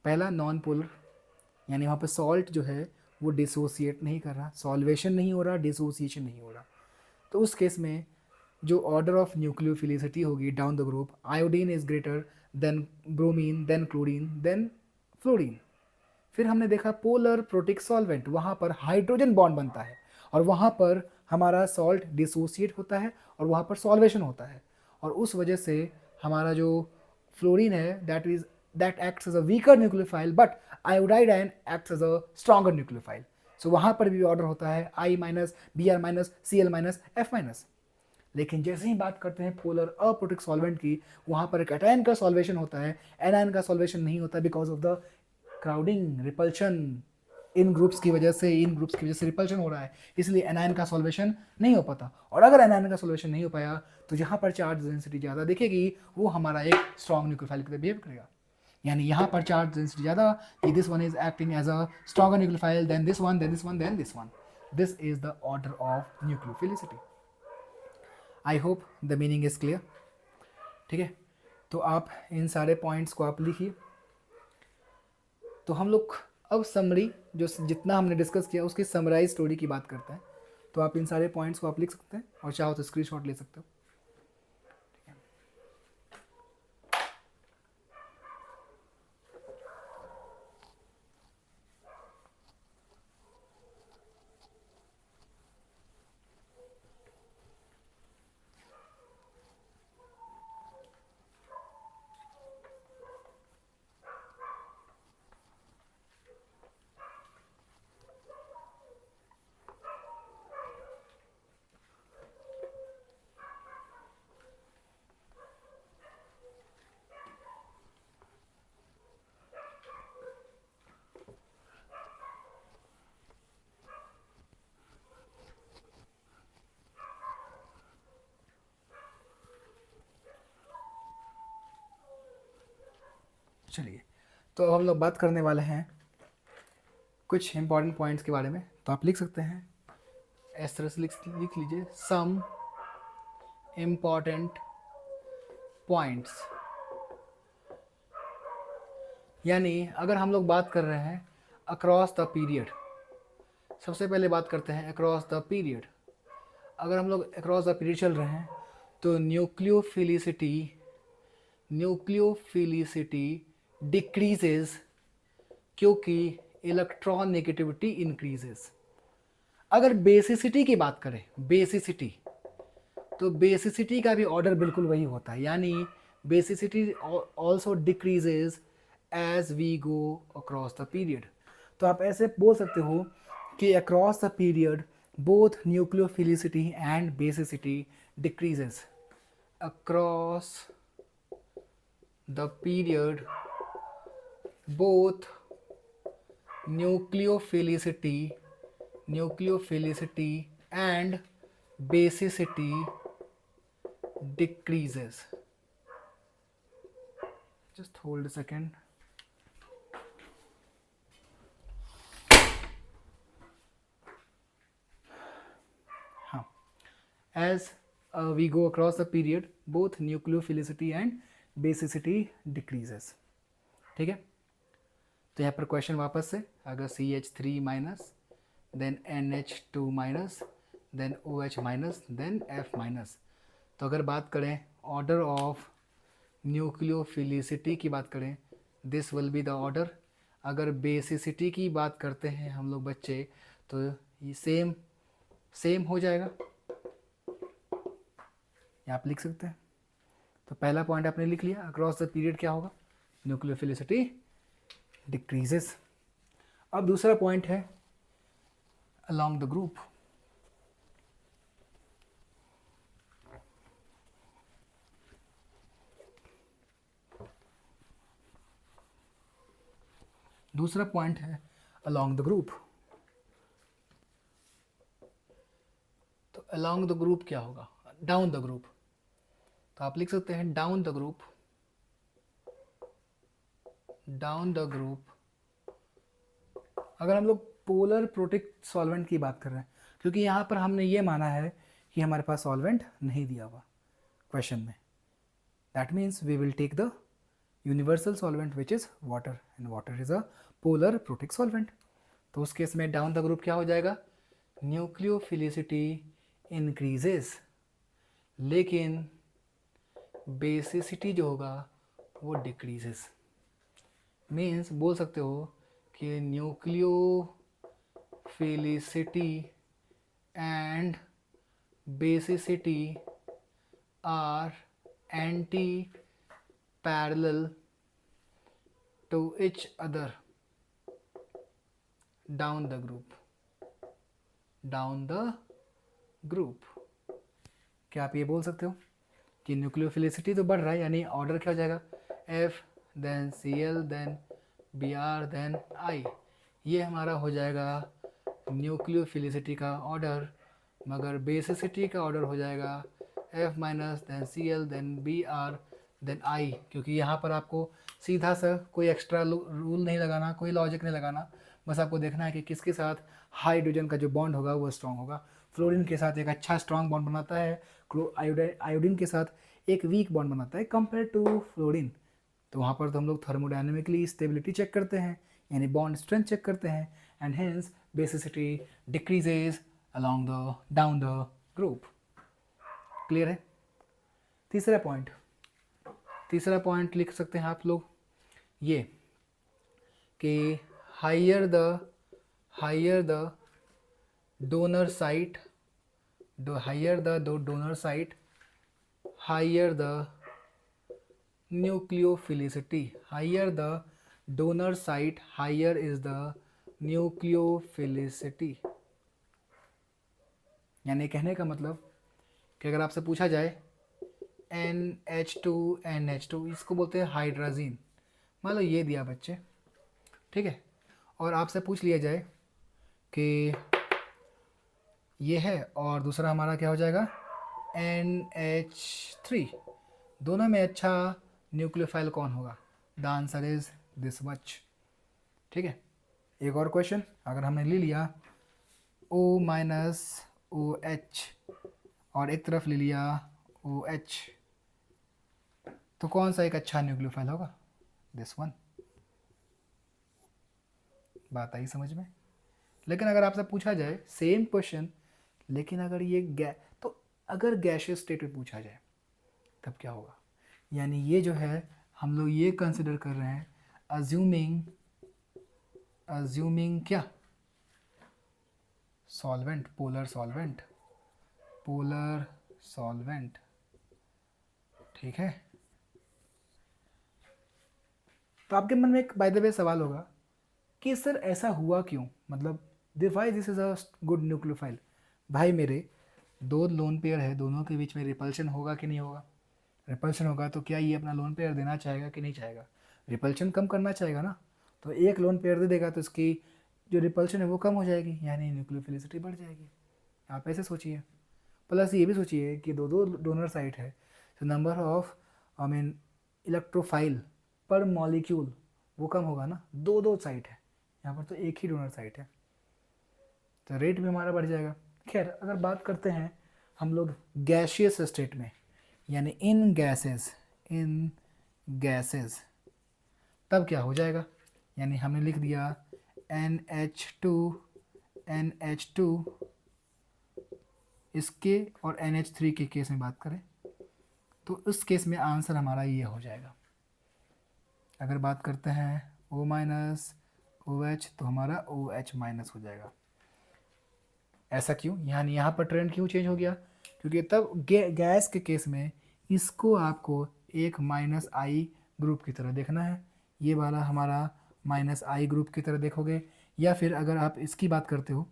पहला नॉन पोलर, यानी वहाँ पे सॉल्ट जो है वो डिसोसिएट नहीं कर रहा, सॉल्वेशन नहीं हो रहा, डिसोसिएशन नहीं हो रहा, तो उस केस में जो ऑर्डर ऑफ न्यूक्लियोफिलिसिटी होगी down the group, iodine is greater than bromine, then chlorine, then fluorine. फिर हमने देखा पोलर प्रोटिक सॉल्वेंट, वहाँ पर हाइड्रोजन बॉन्ड बनता है और वहाँ पर हमारा सॉल्ट डिसोसिएट होता है और वहाँ पर सॉल्वेशन होता है, और उस वजह से हमारा जो फ्लोरीन है that acts as a weaker nucleophile, but iodide ion acts as a stronger nucleophile. So वहाँ पर भी ऑर्डर होता है I minus, Br minus, Cl minus, F minus. लेकिन जैसे ही बात करते हैं पोलर अप्रोटिक सॉल्वेंट की, वहाँ पर कैटायन का सॉल्वेशन होता है, एनायन का सॉल्वेशन नहीं होता, because of the crowding, repulsion, in groups की वजह से रिपल्शन हो रहा है, इसलिए एनायन का सॉल्वेशन नहीं हो पाता। और अगर एनायन का सॉल्वेशन नहीं हो पाया तो जहाँ पर चार्ज डेंसिटी ज़्यादा दिखेगी वो हमारा एक स्ट्रॉन्ग न्यूक्लियोफाइल की तरह बिहेव करेगा। यानी यहाँ पर चार्ज डेंसिटी ज़्यादा, कि this one is acting as a stronger nucleophile than this one, then this one, then this one. This is the order of nucleophilicity. I hope the meaning is clear. ठीक है, तो आप इन सारे points को आप लिखिए। तो हम लोग अब समरी, जो जितना हमने डिस्कस किया उसकी समराइज स्टोरी की बात करते हैं। तो आप इन सारे पॉइंट्स को आप लिख सकते हैं और चाहो तो स्क्रीनशॉट ले सकते हो। चलिए, तो अब हम लोग बात करने वाले हैं कुछ इंपॉर्टेंट पॉइंट्स के बारे में। तो आप लिख सकते हैं इस तरह से, लिख लीजिए, सम इम्पॉर्टेंट पॉइंट्स यानी अगर हम लोग बात कर रहे हैं अक्रॉस द पीरियड, सबसे पहले बात करते हैं अक्रॉस द पीरियड। अगर हम लोग अक्रॉस द पीरियड चल रहे हैं तो न्यूक्लियोफिलिसिटी डिक्रीजेज क्योंकि इलेक्ट्रॉन नेगेटिविटी इंक्रीजेस। अगर बेसिसिटी की बात करें, बेसिसिटी, तो बेसिसिटी का भी ऑर्डर बिल्कुल वही होता है, यानी basicity also decreases as we go across the period. तो आप ऐसे बोल सकते हो कि across the period both nucleophilicity and basicity decreases. Across the period both nucleophilicity and basicity decreases. Just hold a second. As we go across the period, both nucleophilicity and basicity decreases. ठीक है, तो यहाँ पर question वापस से, अगर CH3 minus, then NH2 minus, then OH minus, then F minus. तो अगर बात करें ऑर्डर ऑफ न्यूक्लियोफिलिसिटी की बात करें, this will be the order. अगर बेसिसिटी की बात करते हैं हम लोग बच्चे, तो ये सेम हो जाएगा, ये आप लिख सकते हैं। तो पहला पॉइंट आपने लिख लिया, अक्रॉस द पीरियड क्या होगा, न्यूक्लियोफिलिसिटी डिक्रीजेस। अब दूसरा पॉइंट है along the group। दूसरा पॉइंट है along the group। तो along the group क्या होगा, डाउन द ग्रुप। तो आप लिख सकते हैं down the group, down the group. अगर हम लोग पोलर प्रोटिक सॉल्वेंट की बात कर रहे हैं, क्योंकि यहाँ पर हमने ये माना है कि हमारे पास सॉल्वेंट नहीं दिया हुआ क्वेश्चन में, that means we will take the universal solvent which is water, and water is a polar protic solvent. तो उस केस में डाउन द ग्रुप क्या हो जाएगा, न्यूक्लियोफिलिसिटी इंक्रीजेस, लेकिन बेसिसिटी जो होगा वो डिक्रीजेस। मीन्स बोल सकते हो कि nucleophilicity and basicity are anti parallel to each other down the group, down the group. क्या आप ये बोल सकते हो कि न्यूक्लियोफिलिसिटी तो बढ़ रहा है, यानी ऑर्डर क्या हो जाएगा, F then Cl then Br then I, ये हमारा हो जाएगा न्यूक्लियोफिलिसिटी का ऑर्डर। मगर बेसिसिटी का ऑर्डर हो जाएगा F minus then Cl then Br then I, क्योंकि यहाँ पर आपको सीधा सा कोई एक्स्ट्रा रूल नहीं लगाना, कोई लॉजिक नहीं लगाना, बस आपको देखना है कि किसके साथ हाइड्रोजन का जो बॉन्ड होगा वो स्ट्रॉन्ग होगा। फ्लोरीन के साथ एक अच्छा स्ट्रॉन्ग बॉन्ड बनाता है, आयोडीन के साथ एक वीक बॉन्ड बनाता है कंपेयर टू फ्लोरीन। तो वहाँ पर तो हम लोग थर्मोडायनेमिकली स्टेबिलिटी चेक करते हैं, यानी बॉन्ड स्ट्रेंथ चेक करते हैं, and hence basicity decreases along the down the group. Clear है। तीसरा पॉइंट लिख सकते हैं आप लोग ये कि higher the donor site, higher the donor site, higher the nucleophilicity, higher the donor site, higher is the nucleophilicity। यानी कहने का मतलब कि अगर आपसे पूछा जाए NH2 इसको बोलते हैं हाइड्राजीन, मान लो ये दिया बच्चे, ठीक है, और आपसे पूछ लिया जाए कि ये है और दूसरा हमारा क्या हो जाएगा NH3, दोनों में अच्छा न्यूक्लियोफाइल कौन होगा, the answer is this much. ठीक है, एक और क्वेश्चन अगर हमने ले लिया O माइनस OH और एक तरफ ले लिया OH, तो कौन सा एक अच्छा न्यूक्लियोफाइल होगा, दिस वन। बात आई समझ में? लेकिन अगर आपसे पूछा जाए सेम क्वेश्चन, लेकिन अगर ये तो अगर गैशियस स्टेट में पूछा जाए तब क्या होगा? यानी ये जो है हम लोग ये कंसिडर कर रहे हैं अज्यूमिंग क्या? सॉल्वेंट, पोलर सॉल्वेंट, ठीक है। तो आपके मन में एक बाय द वे सवाल होगा कि सर ऐसा हुआ क्यों, मतलब why this is a good nucleophile. भाई मेरे दो लोन पेयर है, दोनों के बीच में रिपल्शन होगा कि नहीं होगा? रिपल्शन होगा तो क्या ये अपना लोन पेयर देना चाहेगा कि नहीं चाहेगा? रिपल्शन कम करना चाहेगा ना, तो एक लोन पेयर दे देगा तो इसकी जो रिपल्शन है वो कम हो जाएगी, यानी न्यूक्लियोफिलिसिटी बढ़ जाएगी। आप ऐसे सोचिए। प्लस ये भी सोचिए कि दो दो डोनर साइट है, तो नंबर ऑफ इलेक्ट्रोफाइल पर मॉलिक्यूल वो कम होगा ना, दो दो साइट है, यहाँ पर तो एक ही डोनर साइट है, तो रेट भी हमारा बढ़ जाएगा। खैर अगर बात करते हैं हम लोग गैशियस स्टेट में, यानी इन गैसेस, तब क्या हो जाएगा? यानी हमने लिख दिया NH2 इसके और NH3 के केस में बात करें तो उस केस में आंसर हमारा ये हो जाएगा। अगर बात करते हैं O- OH तो हमारा OH- हो जाएगा। ऐसा क्यों? यानी यहाँ पर ट्रेंड क्यों चेंज हो गया? क्योंकि तब गैस के केस में इसको आपको एक -I ग्रुप की तरह देखना है, ये वाला हमारा -I ग्रुप की तरह देखोगे, या फिर अगर आप इसकी बात करते हो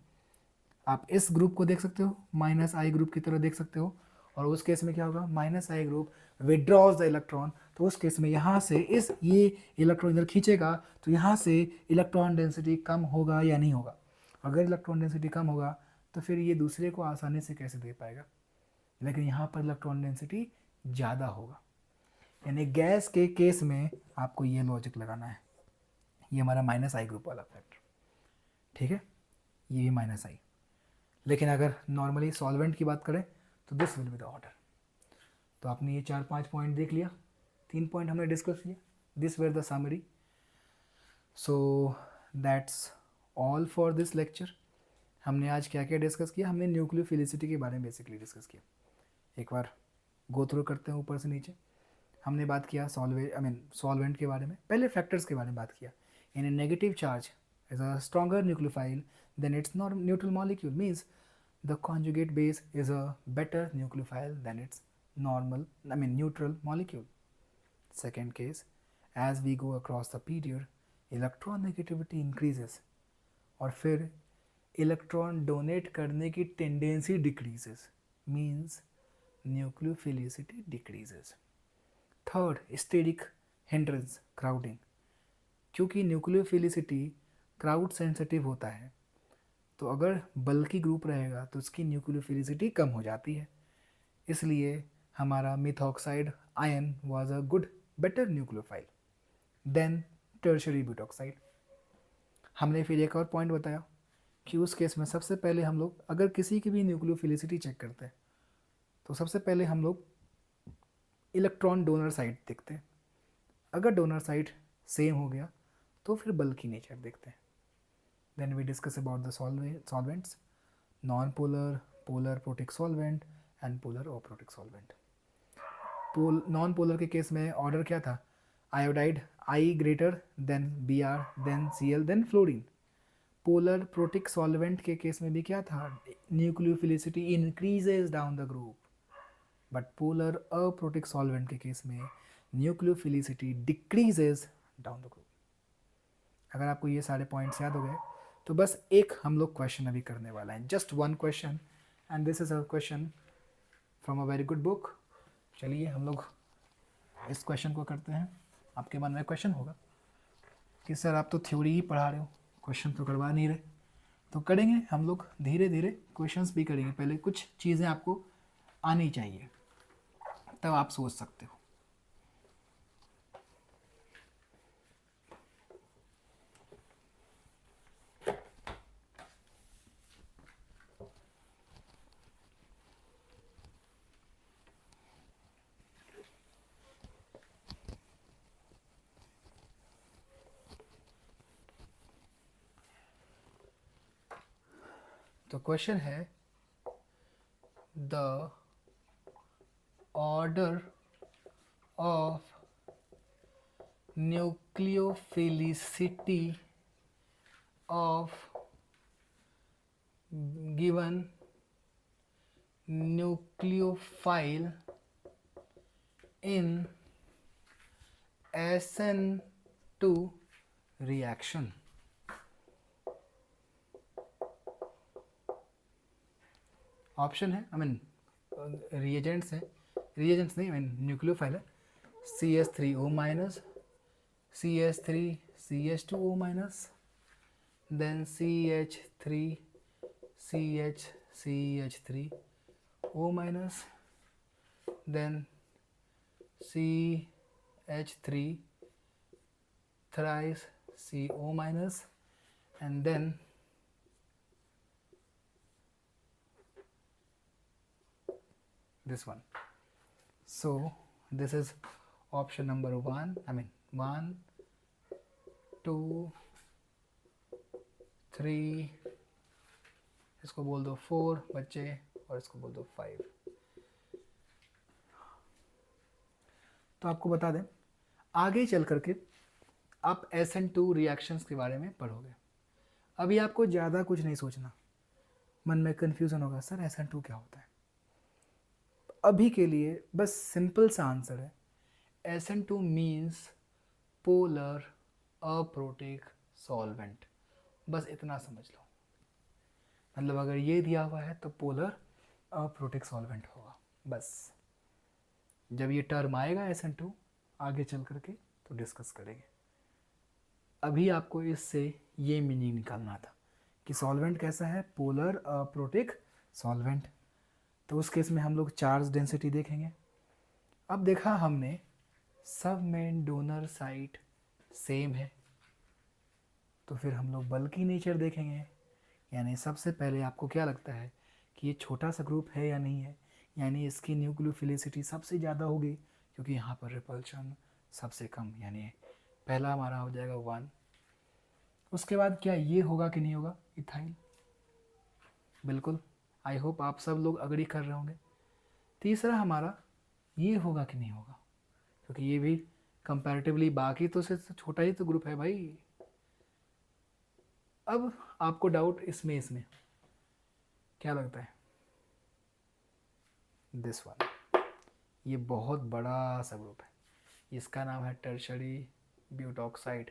आप इस ग्रुप को देख सकते हो -I ग्रुप की तरह देख सकते हो, और उस केस में क्या होगा? -I group withdraws the electron, तो उस केस में यहाँ से ये इलेक्ट्रॉन इधर खींचेगा तो यहाँ से इलेक्ट्रॉन डेंसिटी कम होगा या नहीं होगा? अगर इलेक्ट्रॉन डेंसिटी कम होगा तो फिर ये दूसरे को आसानी से कैसे दे पाएगा, लेकिन यहाँ पर इलेक्ट्रॉन डेंसिटी ज़्यादा होगा। यानी गैस के केस में आपको ये लॉजिक लगाना है, ये हमारा -I ग्रुप वाला फैक्टर, ठीक है, ये भी -I। लेकिन अगर नॉर्मली सॉल्वेंट की बात करें तो this will be the order. तो आपने ये 4-5 पॉइंट देख लिया, 3 पॉइंट हमने डिस्कस किया, this were the summary. So that's all for this lecture. हमने आज क्या क्या डिस्कस किया? हमने न्यूक्लियोफिलिसिटी के बारे में बेसिकली डिस्कस किया। एक बार गो थ्रू करते हैं ऊपर से नीचे। हमने बात किया सॉल्वेंट के बारे में, पहले फैक्टर्स के बारे में बात किया। In a negative charge is a stronger nucleophile than its not neutral molecule, means the conjugate base is a better nucleophile than its neutral molecule. Second case, as we go across the period, electron negativity increases और फिर electron donate करने की tendency decreases, means nucleophilicity decreases. Third, steric hindrance, crowding, क्योंकि nucleophilicity crowd sensitive होता है, तो अगर बल्कि ग्रुप रहेगा तो उसकी न्यूक्लियोफिलिसिटी कम हो जाती है, इसलिए हमारा methoxide ion was a good better nucleophile than tertiary butoxide. हमने फिर एक और पॉइंट बताया कि उस केस में सबसे पहले हम लोग अगर किसी की भी न्यूक्लियोफिलिसिटी चेक करते हैं तो सबसे पहले हम लोग इलेक्ट्रॉन डोनर साइड देखते हैं, अगर डोनर साइड सेम हो गया तो फिर बल्कि नेचर देखते हैं। Then we discuss about the solvents, non-polar, polar protic solvent and polar aprotic solvent. Non-polar के केस में ऑर्डर क्या था? Iodide I greater than Br then Cl then fluorine. Polar protic solvent के केस में भी क्या था? Nucleophilicity increases down the group, but polar aprotic solvent के केस में nucleophilicity decreases down the group. अगर आपको ये सारे पॉइंट्स याद हो गए तो बस एक हम लोग क्वेश्चन अभी करने वाला है, just one question, and this is a question from a very good book. चलिए हम लोग इस क्वेश्चन को करते हैं। आपके मन में क्वेश्चन होगा कि सर आप तो थ्योरी ही पढ़ा रहे हो, क्वेश्चन तो करवा नहीं रहे। तो करेंगे हम लोग धीरे धीरे, क्वेश्चंस भी करेंगे, पहले कुछ चीज़ें आपको आनी चाहिए तब आप सोच सकते हो। तो क्वेश्चन है the order of nucleophilicity of given nucleophile in SN2 reaction. Option है, आई मीन रिएजेंट्स है, रिएजेंट्स नहीं, आई मीन न्यूक्लियोफाइल है CH3O minus, CH3 CH2O minus, then CH3 CH3O minus, then CH3 thrice CO minus, and then this one. So this is option number 1, I mean 1 2 3, इसको बोल दो 4 बच्चे, और इसको बोल दो 5। तो आपको बता दें, आगे चल करके आप SN2 रिएक्शंस के बारे में पढ़ोगे। अभी आपको ज़्यादा कुछ नहीं सोचना, मन में कन्फ्यूज़न होगा सर SN2 क्या होता है। अभी के लिए बस सिंपल सा आंसर है, SN2 means polar aprotic solvent. बस इतना समझ लो, मतलब अगर ये दिया हुआ है तो पोलर अप्रोटिक सॉल्वेंट होगा। बस जब ये टर्म आएगा SN2 आगे चल करके तो डिस्कस करेंगे। अभी आपको इससे ये मीनिंग निकालना था कि सॉल्वेंट कैसा है, पोलर अप्रोटिक सॉल्वेंट। तो उस केस में हम लोग चार्ज डेंसिटी देखेंगे। अब देखा हमने सब में डोनर साइट सेम है, तो फिर हम लोग बल्कि नेचर देखेंगे। यानी सबसे पहले आपको क्या लगता है कि ये छोटा सा ग्रुप है या नहीं है, यानी इसकी न्यूक्लियोफिलिसिटी सबसे ज़्यादा होगी क्योंकि यहाँ पर रिपल्शन सबसे कम, यानी पहला हमारा हो जाएगा 1। उसके बाद क्या ये होगा कि नहीं होगा, इथाइल। बिल्कुल, आई होप आप सब लोग अग्री कर रहे होंगे। तीसरा हमारा ये होगा कि नहीं होगा, क्योंकि ये भी कंपैरेटिवली बाकी तो से छोटा ही तो ग्रुप है भाई। अब आपको डाउट इसमें क्या लगता है, दिस वन, ये बहुत बड़ा सा ग्रुप है, इसका नाम है टर्शरी ब्यूटॉक्साइड।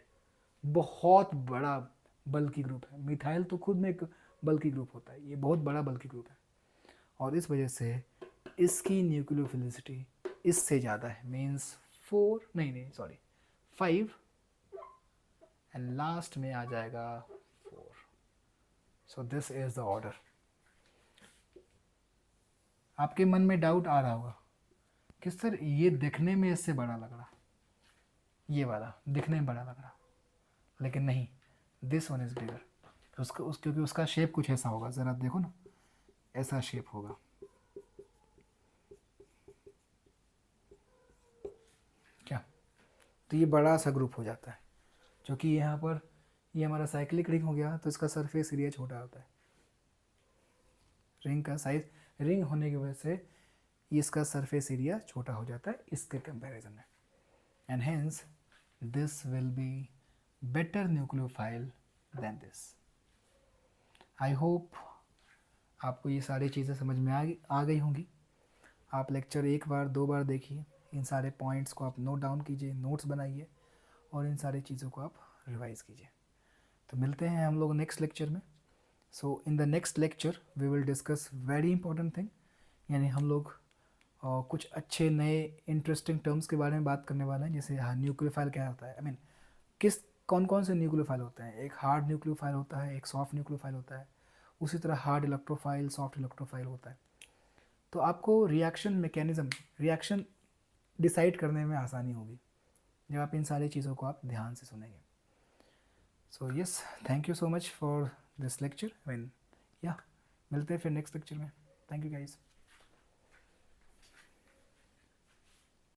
बहुत बड़ा बल्कि ग्रुप है, मिथाइल तो खुद में एक बल्कि ग्रुप होता है, ये बहुत बड़ा बल्कि ग्रुप है और इस वजह से इसकी न्यूक्लियोफिलिसिटी इससे ज़्यादा है, मीन्स 5 एंड लास्ट में आ जाएगा 4। So this is the order. आपके मन में डाउट आ रहा होगा कि सर ये दिखने में इससे बड़ा लग रहा, ये वाला दिखने में बड़ा लग रहा, लेकिन नहीं, दिस वन इज बिगर। क्योंकि उसका शेप कुछ ऐसा होगा, ज़रा देखो ना, ऐसा शेप होगा। क्या, तो ये बड़ा सा ग्रुप हो जाता है, क्योंकि यहाँ पर ये हमारा साइक्लिक रिंग हो गया तो इसका सरफेस एरिया छोटा होता है। रिंग का साइज, रिंग होने की वजह से इसका सरफेस एरिया छोटा हो जाता है इसके कंपैरिजन में, and hence this will be better nucleophile than this. I hope आपको ये सारी चीज़ें समझ में आ गई होंगी। आप लेक्चर 1 बार 2 बार देखिए, इन सारे पॉइंट्स को आप नोट डाउन कीजिए, नोट्स बनाइए और इन सारी चीज़ों को आप रिवाइज कीजिए। तो मिलते हैं हम लोग नेक्स्ट लेक्चर में। So in the next lecture we will discuss very important thing, यानी हम लोग कुछ अच्छे नए इंटरेस्टिंग टर्म्स के बारे में बात करने वाले हैं, जैसे न्यूक्लियोफाइल क्या होता है, आई मीन कौन कौन से न्यूक्लियोफाइल होते हैं। एक हार्ड न्यूक्लियोफाइल होता है, एक सॉफ्ट न्यूक्लियोफाइल होता है, उसी तरह हार्ड इलेक्ट्रोफाइल, सॉफ्ट इलेक्ट्रोफाइल होता है। तो आपको रिएक्शन मैकेनिज़्म, रिएक्शन डिसाइड करने में आसानी होगी जब आप इन सारी चीज़ों को आप ध्यान से सुनेंगे। So yes, thank you so much for this lecture. मिलते हैं फिर नेक्स्ट लेक्चर में। Thank you guys.